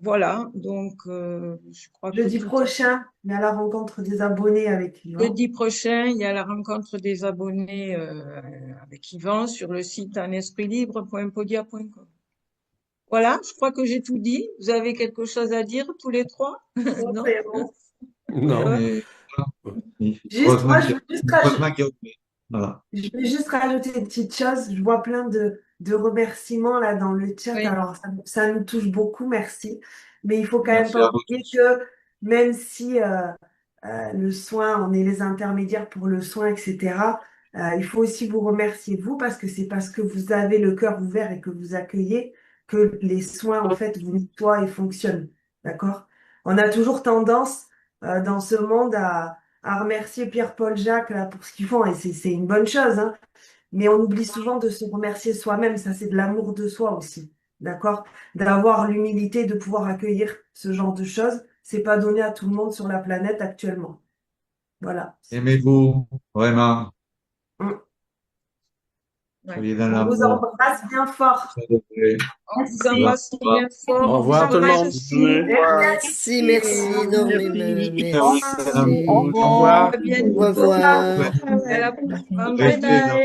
Voilà, donc je crois que Jeudi prochain, il y a la rencontre des abonnés avec Yvan. jeudi prochain, il y a la rencontre des abonnés avec Yvan sur le site enespritllibre.podia.com. Voilà, je crois que j'ai tout dit. Vous avez quelque chose à dire tous les trois? Non? C'est bon. Non. Juste, moi, je veux juste rajouter, Voilà. je vais juste rajouter une petite chose. Je vois plein de remerciements là dans le chat. Oui. Alors, ça nous touche beaucoup, merci. Mais il faut quand Merci même à pas vous oublier que même si le soin, on est les intermédiaires pour le soin, etc., il faut aussi vous remercier vous parce que c'est parce que vous avez le cœur ouvert et que vous accueillez que les soins, en fait, vous nettoient et fonctionnent. D'accord? On a toujours tendance dans ce monde à remercier Pierre-Paul Jacques là, pour ce qu'ils font, et c'est une bonne chose, hein. Mais on oublie souvent de se remercier soi-même, ça c'est de l'amour de soi aussi, d'accord? D'avoir l'humilité de pouvoir accueillir ce genre de choses, c'est pas donné à tout le monde sur la planète actuellement. Voilà. Aimez-vous, vraiment. Mm. Soyez dans On vous l'amour. embrasse bien fort. Ça devrait. On vous embrasse bien fort. Au revoir tout le monde. Merci, merci énormément. Merci. Merci. Au revoir. À bientôt. Au revoir. À la prochaine. Restez dans-